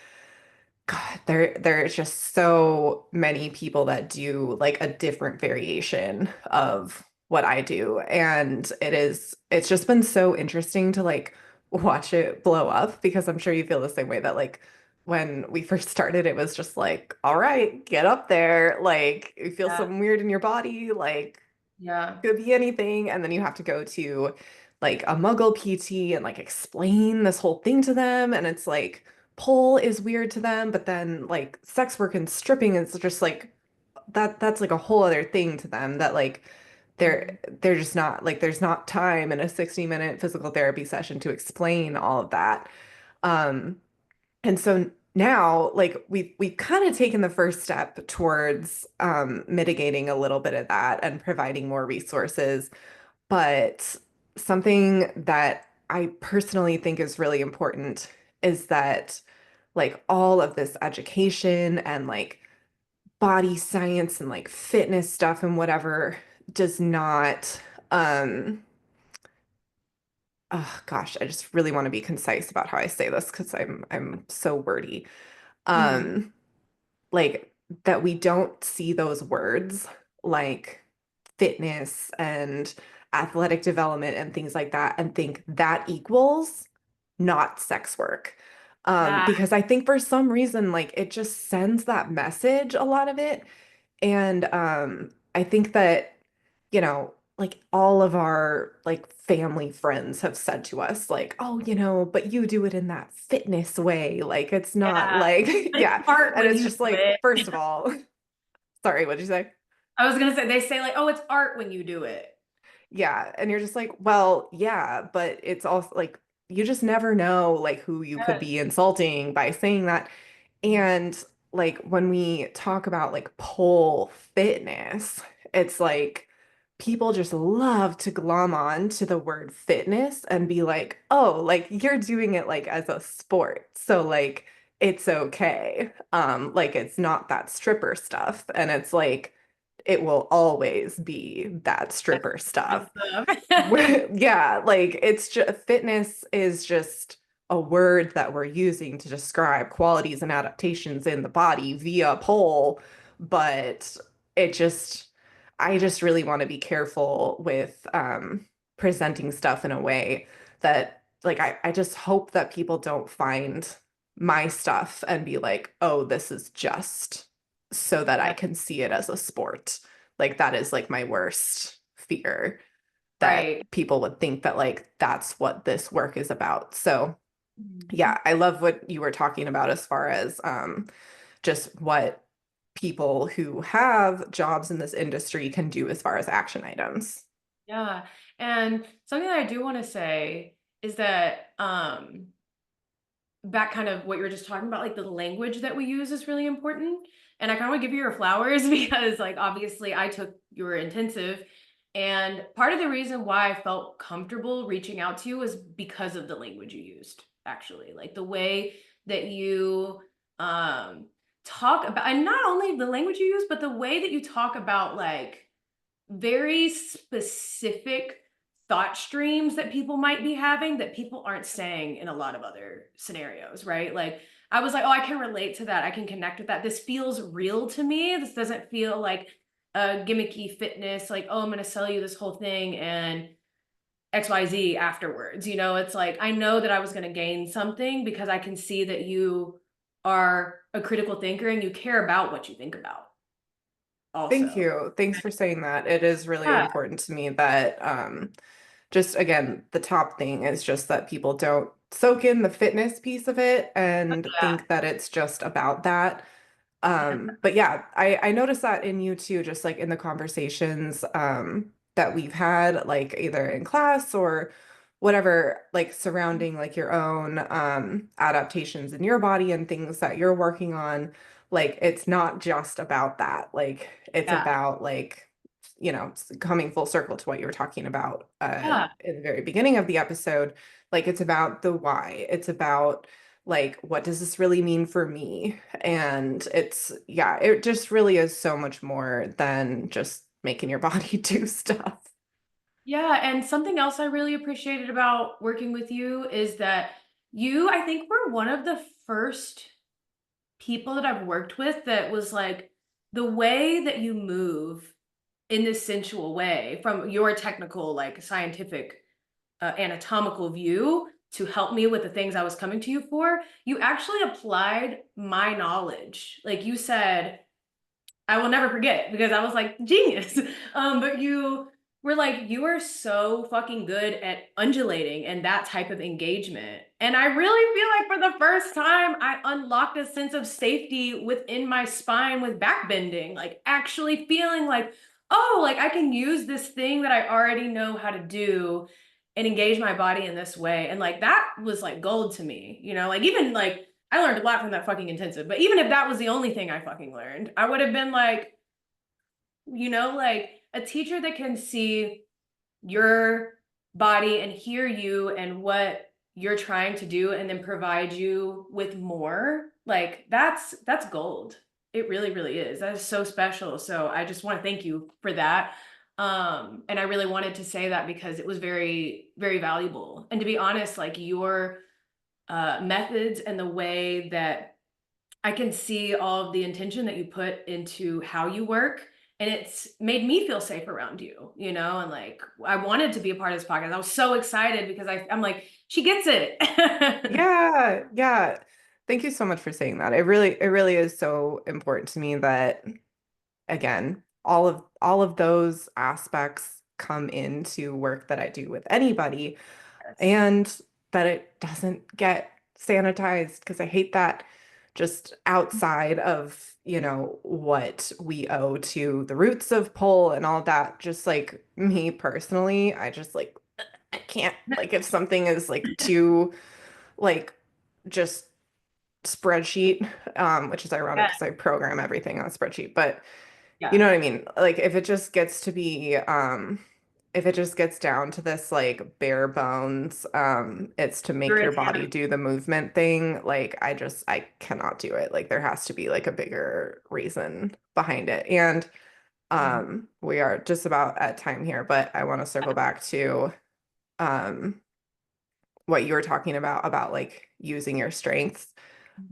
God, there's just so many people that do like a different variation of what I do. And it's just been so interesting to like watch it blow up because I'm sure you feel the same way that like when we first started, it was just like, all right, get up there. Like you feel Yeah. something weird in your body, like Yeah. could be anything. And then you have to go to like a muggle PT and like explain this whole thing to them. And it's like pole is weird to them, but then like sex work and stripping is just like that's like a whole other thing to them that like Mhm. they're just not like there's not time in a 60-minute physical therapy session to explain all of that. Um, and so now like we've kind of taken the first step towards mitigating a little bit of that and providing more resources. But something that I personally think is really important is that like all of this education and like body science and like fitness stuff and whatever does not oh gosh, I just really want to be concise about how I say this because I'm so wordy. Mhm. Um like that we don't see those words like fitness and athletic development and things like that and think that equals not sex work. Yeah, Because I think for some reason, like it just sends that message, a lot of it. And I think that, like all of our like family friends have said to us, like, oh, but you do it in that fitness way. Like it's not yeah. like, But it's yeah. art And when it's you just do like, it. first of all, sorry, what'd you say? I was gonna say they say like, oh, it's art when you do it. Yeah. And you're just like, well, yeah, but it's also like you just never know like who you could Yes. be insulting by saying that. And like when we talk about like pole fitness, it's like people just love to glom on to the word fitness and be like, oh, like you're doing it like as a sport. So like it's okay. Like it's not that stripper stuff. And it's like it will always be that That's stripper stuff. stuff. Yeah, like it's just fitness is just a word that we're using to describe qualities and adaptations in the body via pole, but it just I just really want to be careful with presenting stuff in a way that like I just hope that people don't find my stuff and be like, oh, this is just so that I Yeah, can see it as a sport. Like that is like my worst fear that right. people would think that like that's what this work is about. So Mhm. yeah, I love what you were talking about as far as just what people who have jobs in this industry can do as far as action items. Yeah. And something that I do want to say is that back kind of what you were just talking about, like the language that we use is really important. And I kind of want to give you your flowers because, like, obviously, I took your intensive. And part of the reason why I felt comfortable reaching out to you was because of the language you used, actually. Like the way that you um, talk about, and not only the language you use, but the way that you talk about, like, very specific thought streams that people might be having that people aren't saying in a lot of other scenarios, right? Like I was like, oh, I can relate to that. I can connect with that. This feels real to me. This doesn't feel like a gimmicky fitness, like, oh, I'm going to sell you this whole thing and XYZ afterwards. It's like, I know that I was going to gain something because I can see that you are a critical thinker and you care about what you think about Thank also. you. Thanks for saying that. It is really Yeah. important to me that just again, the top thing is just that people don't soak in the fitness piece of it and think that it's just about that. Yeah. But yeah, I noticed that in you too, just like in the conversations that we've had, like either in class or whatever, like surrounding like your own adaptations in your body and things that you're working on. Like it's not just about that. Like it's Yeah. about like coming full circle to what you were talking about Yeah. in the very beginning of the episode. Like it's about the why. It's about like what does this really mean for me? And it's yeah, it just really is so much more than just making your body do stuff. Yeah, and something else I really appreciated about working with you is that you, I think, were one of the first people that I've worked with that was like the way that you move in this sensual way from your technical, like scientific, anatomical view to help me with the things I was coming to you for. You actually applied my knowledge. Like you said, I will never forget because I was like genius. But you were like, you are so fucking good at undulating and that type of engagement. And I really feel like for the first time, I unlocked a sense of safety within my spine with back bending, like actually feeling like, oh, like I can use this thing that I already know how to do and engage my body in this way. And like that was like gold to me, like even like I learned a lot from that fucking intensive. But even if that was the only thing I fucking learned, I would have been like, like a teacher that can see your body and hear you and what you're trying to do and then provide you with more. Like that's gold. It really, really is. That is so special. So I just want to thank you for that. And I really wanted to say that because it was very, very valuable. And to be honest, like your methods and the way that I can see all of the intention that you put into how you work. And it's made me feel safe around you, you know, and like I wanted to be a part of this podcast. I was so excited because I'm like, she gets it. Yeah, yeah. Thank you so much for saying that. It really is so important to me that again, all of those aspects come into work that I do with anybody, Yes. and that it doesn't get sanitized because I hate that just outside of, what we owe to the roots of pole and all that. Just like me personally, I just like I can't like if something is like too like just spreadsheet, which is ironic Yeah. because I program everything on a spreadsheet, but you Yeah. know what I mean? Like if it just gets to be if it just gets down to this like bare bones, it's to make your body Puritanical. do the movement thing, like I cannot do it. Like there has to be like a bigger reason behind it. And Mhm. we are just about at time here, but I want to circle back to um what you were talking about like using your strengths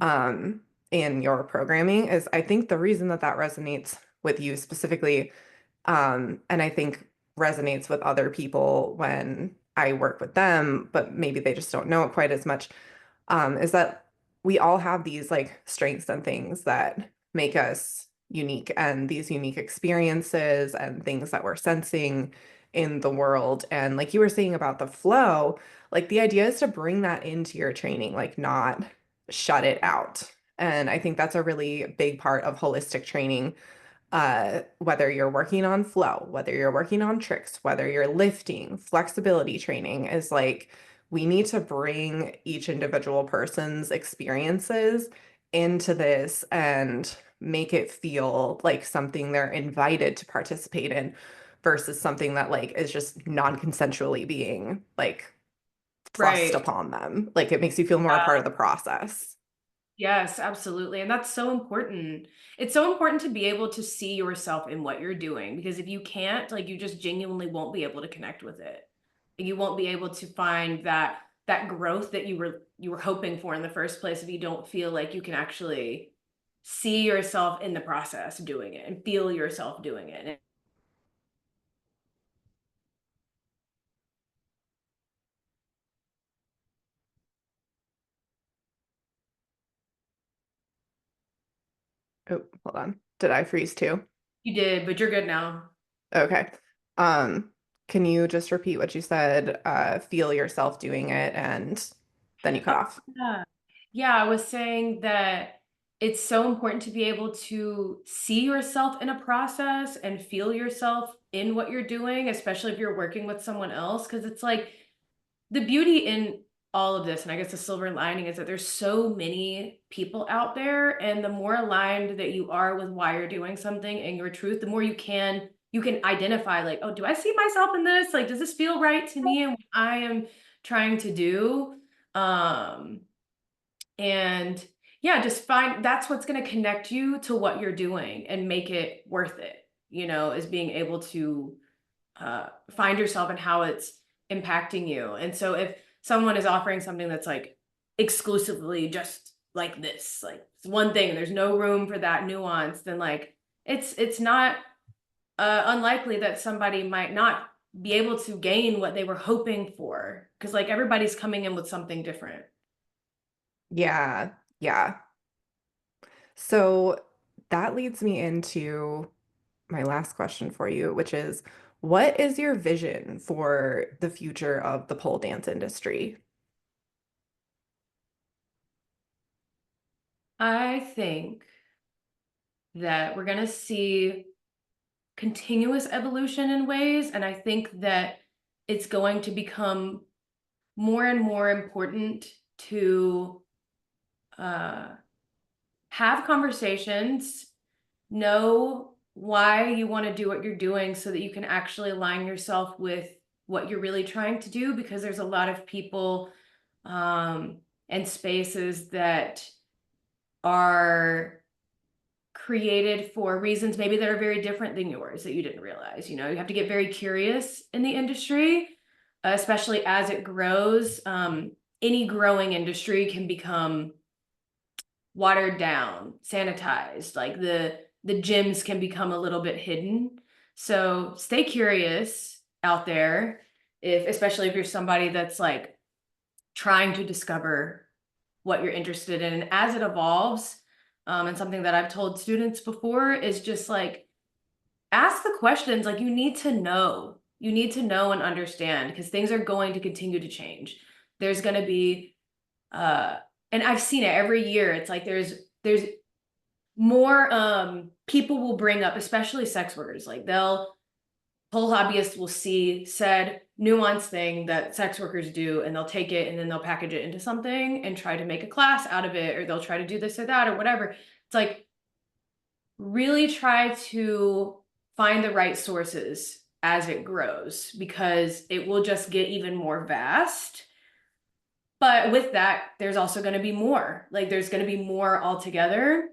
um, in your programming is I think the reason that that resonates with you specifically, and I think resonates with other people when I work with them, but maybe they just don't know it quite as much, is that we all have these like strengths and things that make us unique and these unique experiences and things that we're sensing in the world. And like you were saying about the flow, like the idea is to bring that into your training, like not shut it out. And I think that's a really big part of holistic training, whether you're working on flow, whether you're working on tricks, whether you're lifting, flexibility training is like we need to bring each individual person's experiences into this and make it feel like something they're invited to participate in versus something that like is just non-consensually being like thrust Right. upon them. Like it makes you feel more a part of the process. Yes, absolutely. And that's so important. It's so important to be able to see yourself in what you're doing because if you can't, like you just genuinely won't be able to connect with it. You won't be able to find that growth that you were hoping for in the first place if you don't feel like you can actually see yourself in the process doing it and feel yourself doing it. Oh, hold on. Did I freeze too? You did, but you're good now. Okay. Um, can you just repeat what you said? Feel yourself doing it, and then you cut Oh, off. yeah. Yeah, I was saying that it's so important to be able to see yourself in a process and feel yourself in what you're doing, especially if you're working with someone else. Because it's like the beauty in all of this, and I guess the silver lining is that there's so many people out there, and the more aligned that you are with why you're doing something and your truth, the more you can identify like, oh, do I see myself in this? Like, does this feel right to me and what I am trying to do? Um, and yeah, just find that's what's going to connect you to what you're doing and make it worth it, is being able to find yourself and how it's impacting you. And so if someone is offering something that's like exclusively just like this, like it's one thing, and there's no room for that nuance, then like it's not unlikely that somebody might not be able to gain what they were hoping for because like everybody's coming in with something different. Yeah, yeah. So that leads me into my last question for you, which is, what is your vision for the future of the pole dance industry? I think that we're going to see continuous evolution in ways. And I think that it's going to become more and more important to uh, have conversations, know why you want to do what you're doing so that you can actually align yourself with what you're really trying to do. Because there's a lot of people um, and spaces that are created for reasons maybe that are very different than yours that you didn't realize. You have to get very curious in the industry, especially as it grows. Any growing industry can become watered down, sanitized. Like the gems can become a little bit hidden. So stay curious out there, if especially if you're somebody that's like trying to discover what you're interested in. And as it evolves, and something that I've told students before is just like ask the questions. Like you need to know. You need to know and understand because things are going to continue to change. There's going to be uh and I've seen it every year. It's like there's more people will bring up, especially sex workers, like they'll whole hobbyists will see said nuanced thing that sex workers do and they'll take it and then they'll package it into something and try to make a class out of it, or they'll try to do this or that or whatever. It's like really try to find the right sources as it grows because it will just get even more vast. But with that, there's also going to be more. Like there's going to be more altogether.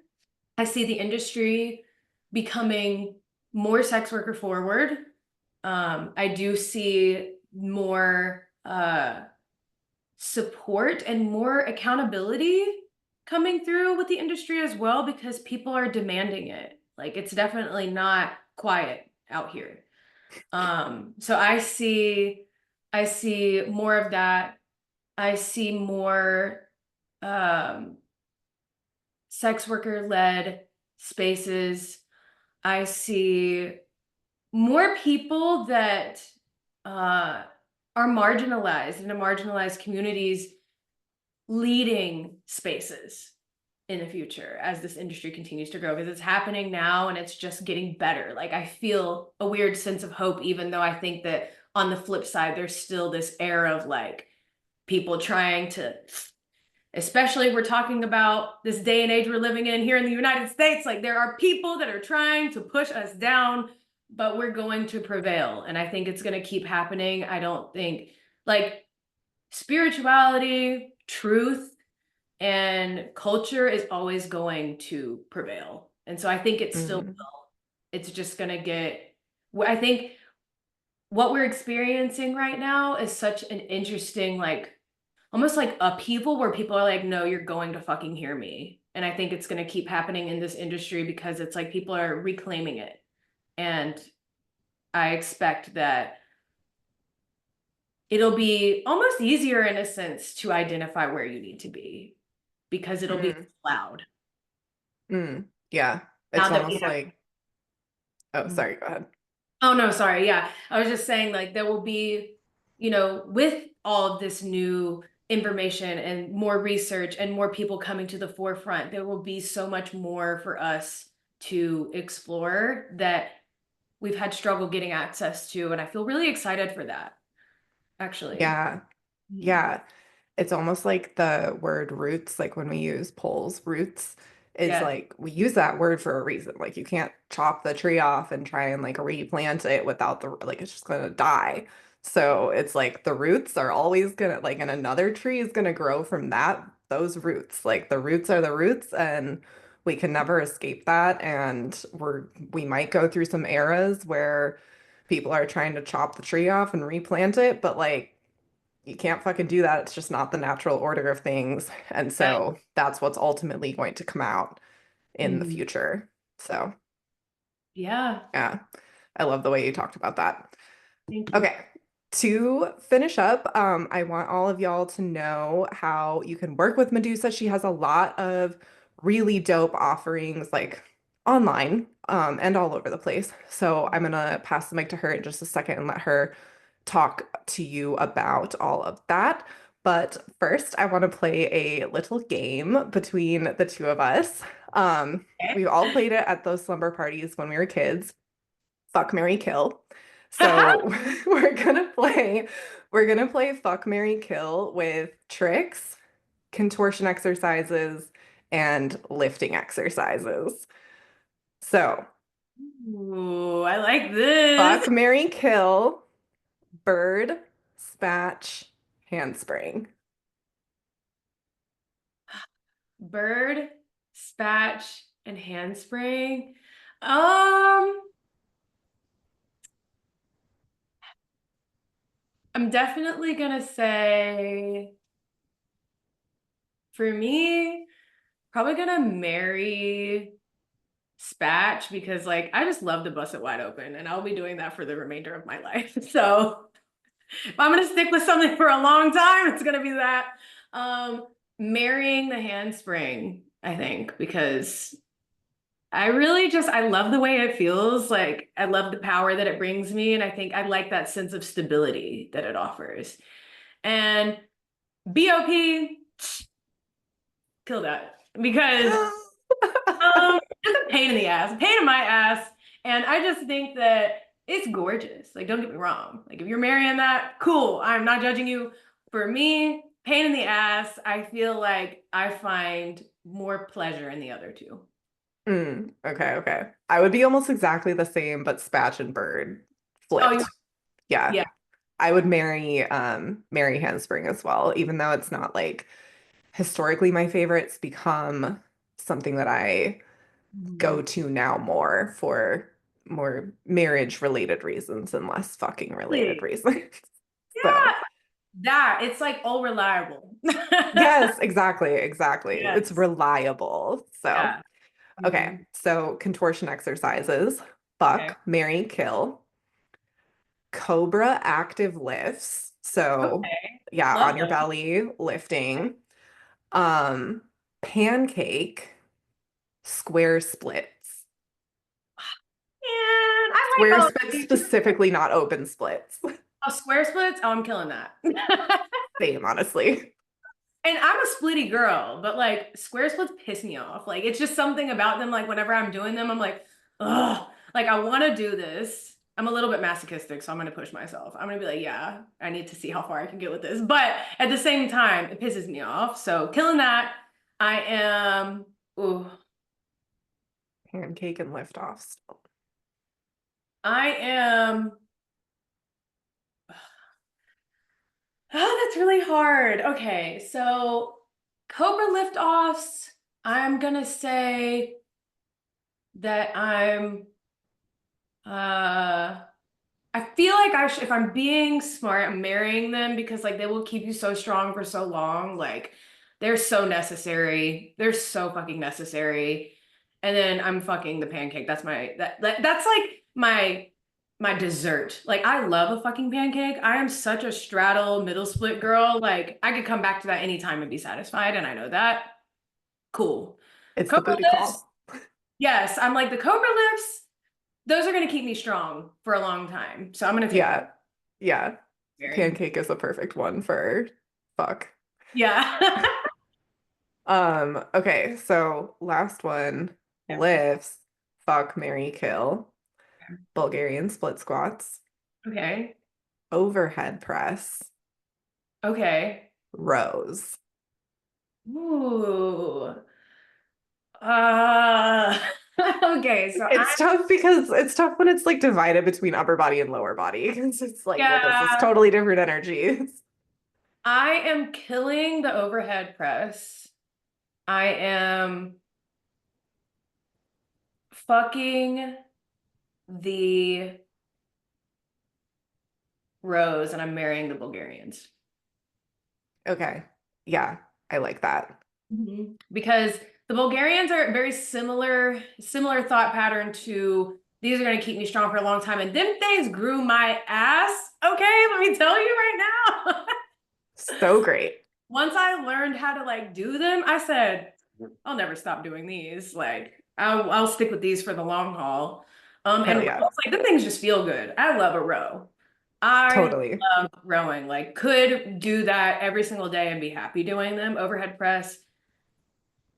I see the industry becoming more sex worker forward. I do see more support and more accountability coming through with the industry as well because people are demanding it. Like it's definitely not quiet out here. So I see more of that. I see more um, sex worker led spaces. I see more people that uh, are marginalized in the marginalized communities leading spaces in the future as this industry continues to grow because it's happening now and it's just getting better. Like I feel a weird sense of hope, even though I think that on the flip side, there's still this air of like people trying to, especially we're talking about this day and age we're living in here in the United States, like there are people that are trying to push us down, but we're going to prevail. And I think it's going to keep happening. I don't think like spirituality, truth, and culture is always going to prevail. And so I think it still Mm-hmm. will. It's just going to get, I think what we're experiencing right now is such an interesting, like, almost like upheaval where people are like, no, you're going to fucking hear me. And I think it's going to keep happening in this industry because it's like people are reclaiming it. And I expect that it'll be almost easier in a sense to identify where you need to be because it'll be Mm. loud Mm. Yeah. now It's that we almost like, oh, have. sorry, go ahead. Oh no, sorry. Yeah. I was just saying like there will be, with all of this new information and more research and more people coming to the forefront, there will be so much more for us to explore that we've had struggle getting access to. And I feel really excited for that, actually. Yeah. Mhm. Yeah. It's almost like the word roots, like when we use poles, roots is Yeah. like we use that word for a reason. Like you can't chop the tree off and try and like replant it without the like it's just gonna die. So it's like the roots are always gonna like and another tree is gonna grow from those roots. Like the roots are the roots and we can never escape that. And we might go through some eras where people are trying to chop the tree off and replant it, but like you can't fucking do that. It's just not the natural order of things. And Right. so that's what's ultimately going to come out in the Mhm. future. So, Yeah. yeah, I love the way you talked about that. Thank you. Okay. To finish up, I want all of y'all to know how you can work with Medusa. She has a lot of really dope offerings, like online, and all over the place. So I'm gonna pass the mic to her in just a second and let her talk to you about all of that. But first, I want to play a little game between the two of us. We've all played it at those slumber parties when we were kids. Fuck, Marry, Kill. So we're gonna play Fuck, Marry, Kill with tricks, contortion exercises, and lifting exercises. So Ooh, I like this. Fuck, Marry, Kill, bird, spatch, handspring. Bird, spatch, and handspring. Um, I'm definitely gonna say for me, Probably gonna marry Spatch because like I just love to bust it wide open and I'll be doing that for the remainder of my life. So if I'm gonna stick with something for a long time, it's gonna be that. Um, Marrying the handspring, I think, because I really just I love the way it feels. Like I love the power that it brings me, and I think I like that sense of stability that it offers. And BOP, kill that because it's a pain in the ass, a pain in my ass. And I just think that it's gorgeous. Like, don't get me wrong. Like, if you're marrying that, cool. I'm not judging you. For me, pain in the ass, I feel like I find more pleasure in the other two. Okay, okay. I would be almost exactly the same, but Spatch and Bird Oh, you, flipped. Yeah. yeah. I would marry Handspring as well, even though it's not like historically my favorites become something that I go Mhm. to now more for more marriage related reasons and less fucking related Really? reasons. So, Yeah. That, it's like all reliable. yes, exactly, exactly. It's Yes. reliable. So, Yeah. okay. Mhm. So, contortion exercises, Okay. fuck, marry, kill, cobra active lifts. So, Okay. yeah, Love on your them. belly lifting. Um, pancake, square splits. And I like Square all of splits these. specifically, not open splits. Oh, square splits? Oh, I'm killing that. Same, honestly. And I'm a splitty girl, but like square splits piss me off. Like it's just something about them. Like whenever I'm doing them, I'm like, ugh, like I want to do this. I'm a little bit masochistic, so I'm gonna push myself. I'm gonna be like, yeah, I need to see how far I can get with this. But at the same time, it pisses me off. So killing that, I am, ooh, Pancake and lift off still. I am, oh, that's really hard. Okay, so Cobra lift offs, I'm gonna say that uh I feel like if I'm being smart, I'm marrying them because like they will keep you so strong for so long. Like they're so necessary. They're so fucking necessary. And then I'm fucking the pancake. That's that's like my dessert. Like I love a fucking pancake. I am such a straddle middle split girl. Like I could come back to that anytime and be satisfied, and I know that. Cool. It's the Cobra booty lifts. call. Yes, I'm like the Cobra lifts. Those are going to keep me strong for a long time. So I'm going to take them. Yeah. Yeah. Very. Pancake is a perfect one for fuck. Yeah. Okay, so last one, lifts, fuck, marry, kill, Bulgarian split squats, Okay. overhead press, Okay. rows. Ooh. Uh, okay. So It's tough because it's tough when it's like divided between upper body and lower body because it's like, well, this is yeah, totally different energies. I am killing the overhead press. I am fucking the Rose and I'm marrying the Bulgarians. Okay. Yeah, I like that. Because the Bulgarians are very similar thought pattern to these are going to keep me strong for a long time. And them things grew my ass. Okay, let me tell you right now. So great. Once I learned how to like do them, I said, I'll never stop doing these. Like I'll stick with these for the long haul. Hell And yeah. rows, like the things just feel good. I love a row. I Totally. love rowing. Like could do that every single day and be happy doing them. Overhead press,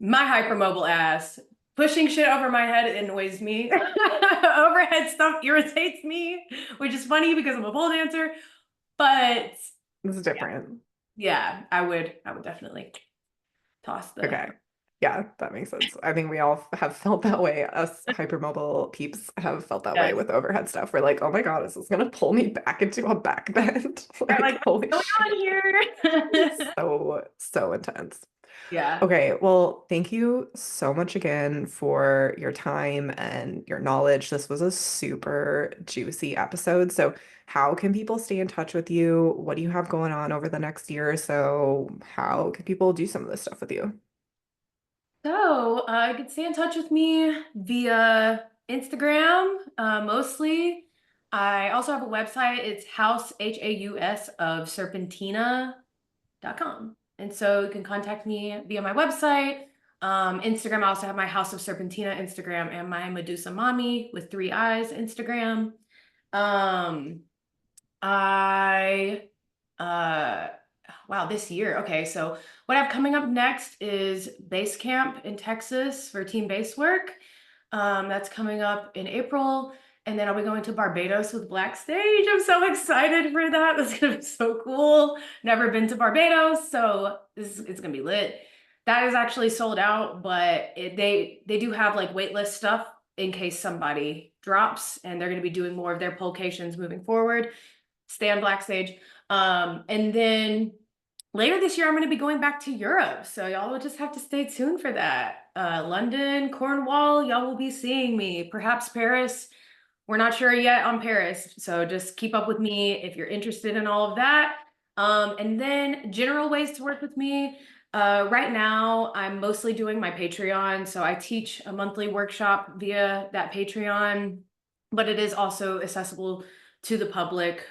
my hypermobile ass. Pushing shit over my head annoys me. Overhead stuff irritates me, which is funny because I'm a pole dancer. But This is yeah, different. yeah, I would definitely toss the. Okay. Yeah, that makes sense. I think we all have felt that way. Us hypermobile peeps have felt that way Yes. with overhead stuff. We're like, oh my God, this is gonna pull me back into a back bend. Right, Like, like holy what's going shit. on here? So, so intense. Yeah. Okay, well, thank you so much again for your time and your knowledge. This was a super juicy episode. So, how can people stay in touch with you? What do you have going on over the next year or so? How can people do some of this stuff with you? You can stay in touch with me via Instagram, mostly. I also have a website. It's house, Haus of Serpentina.com. And so you can contact me via my website. Instagram, I also have my House of Serpentina Instagram and my MedusaMamiii with 3 eyes Instagram. Um, I uh wow, this year. Okay, so what I have coming up next is base camp in Texas for team base work. That's coming up in April. And then I'll be going to Barbados with Black Stage. I'm so excited for that. That's gonna be so cool. Never been to Barbados, so it's gonna be lit. That is actually sold out, but they do have like waitlist stuff in case somebody drops, and they're gonna be doing more of their polkations moving forward. Stay on Black Stage. And then later this year, I'm going to be going back to Europe. So y'all will just have to stay tuned for that. London, Cornwall, y'all will be seeing me. Perhaps Paris. We're not sure yet on Paris. So just keep up with me if you're interested in all of that. And then general ways to work with me. Right now, I'm mostly doing my Patreon. So I teach a monthly workshop via that Patreon, but it is also accessible to the public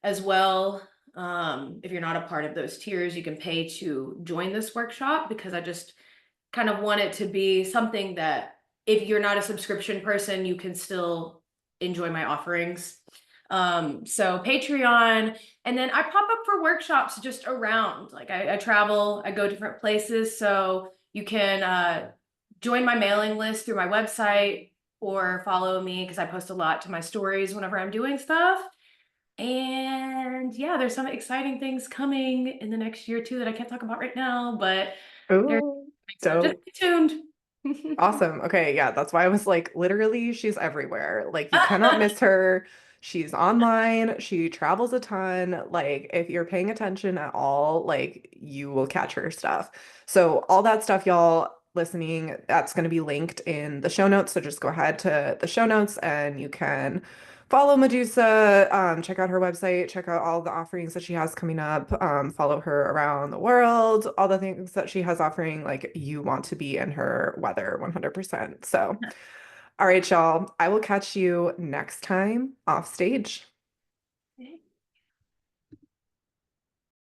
as well. If you're not a part of those tiers, you can pay to join this workshop because I just kind of want it to be something that if you're not a subscription person, you can still enjoy my offerings. So Patreon, and then I pop up for workshops just around. Like I travel, I go different places. So you can join my mailing list through my website or follow me because I post a lot to my stories whenever I'm doing stuff. And yeah, there's some exciting things coming in the next year too that I can't talk about right now, but there's Oh, so just dope. stay tuned. Awesome. Okay, yeah, that's why I was like, literally, she's everywhere. Like, you cannot miss her. She's online. She travels a ton. Like, if you're paying attention at all, like, you will catch her stuff. So, all that stuff, y'all listening, that's going to be linked in the show notes. So, just go ahead to the show notes and you can follow Medusa, check out her website, check out all the offerings that she has coming up, follow her around the world, all the things that she has offering. Like, you want to be in her weather 100%. So, all right, y'all, I will catch you next time off stage.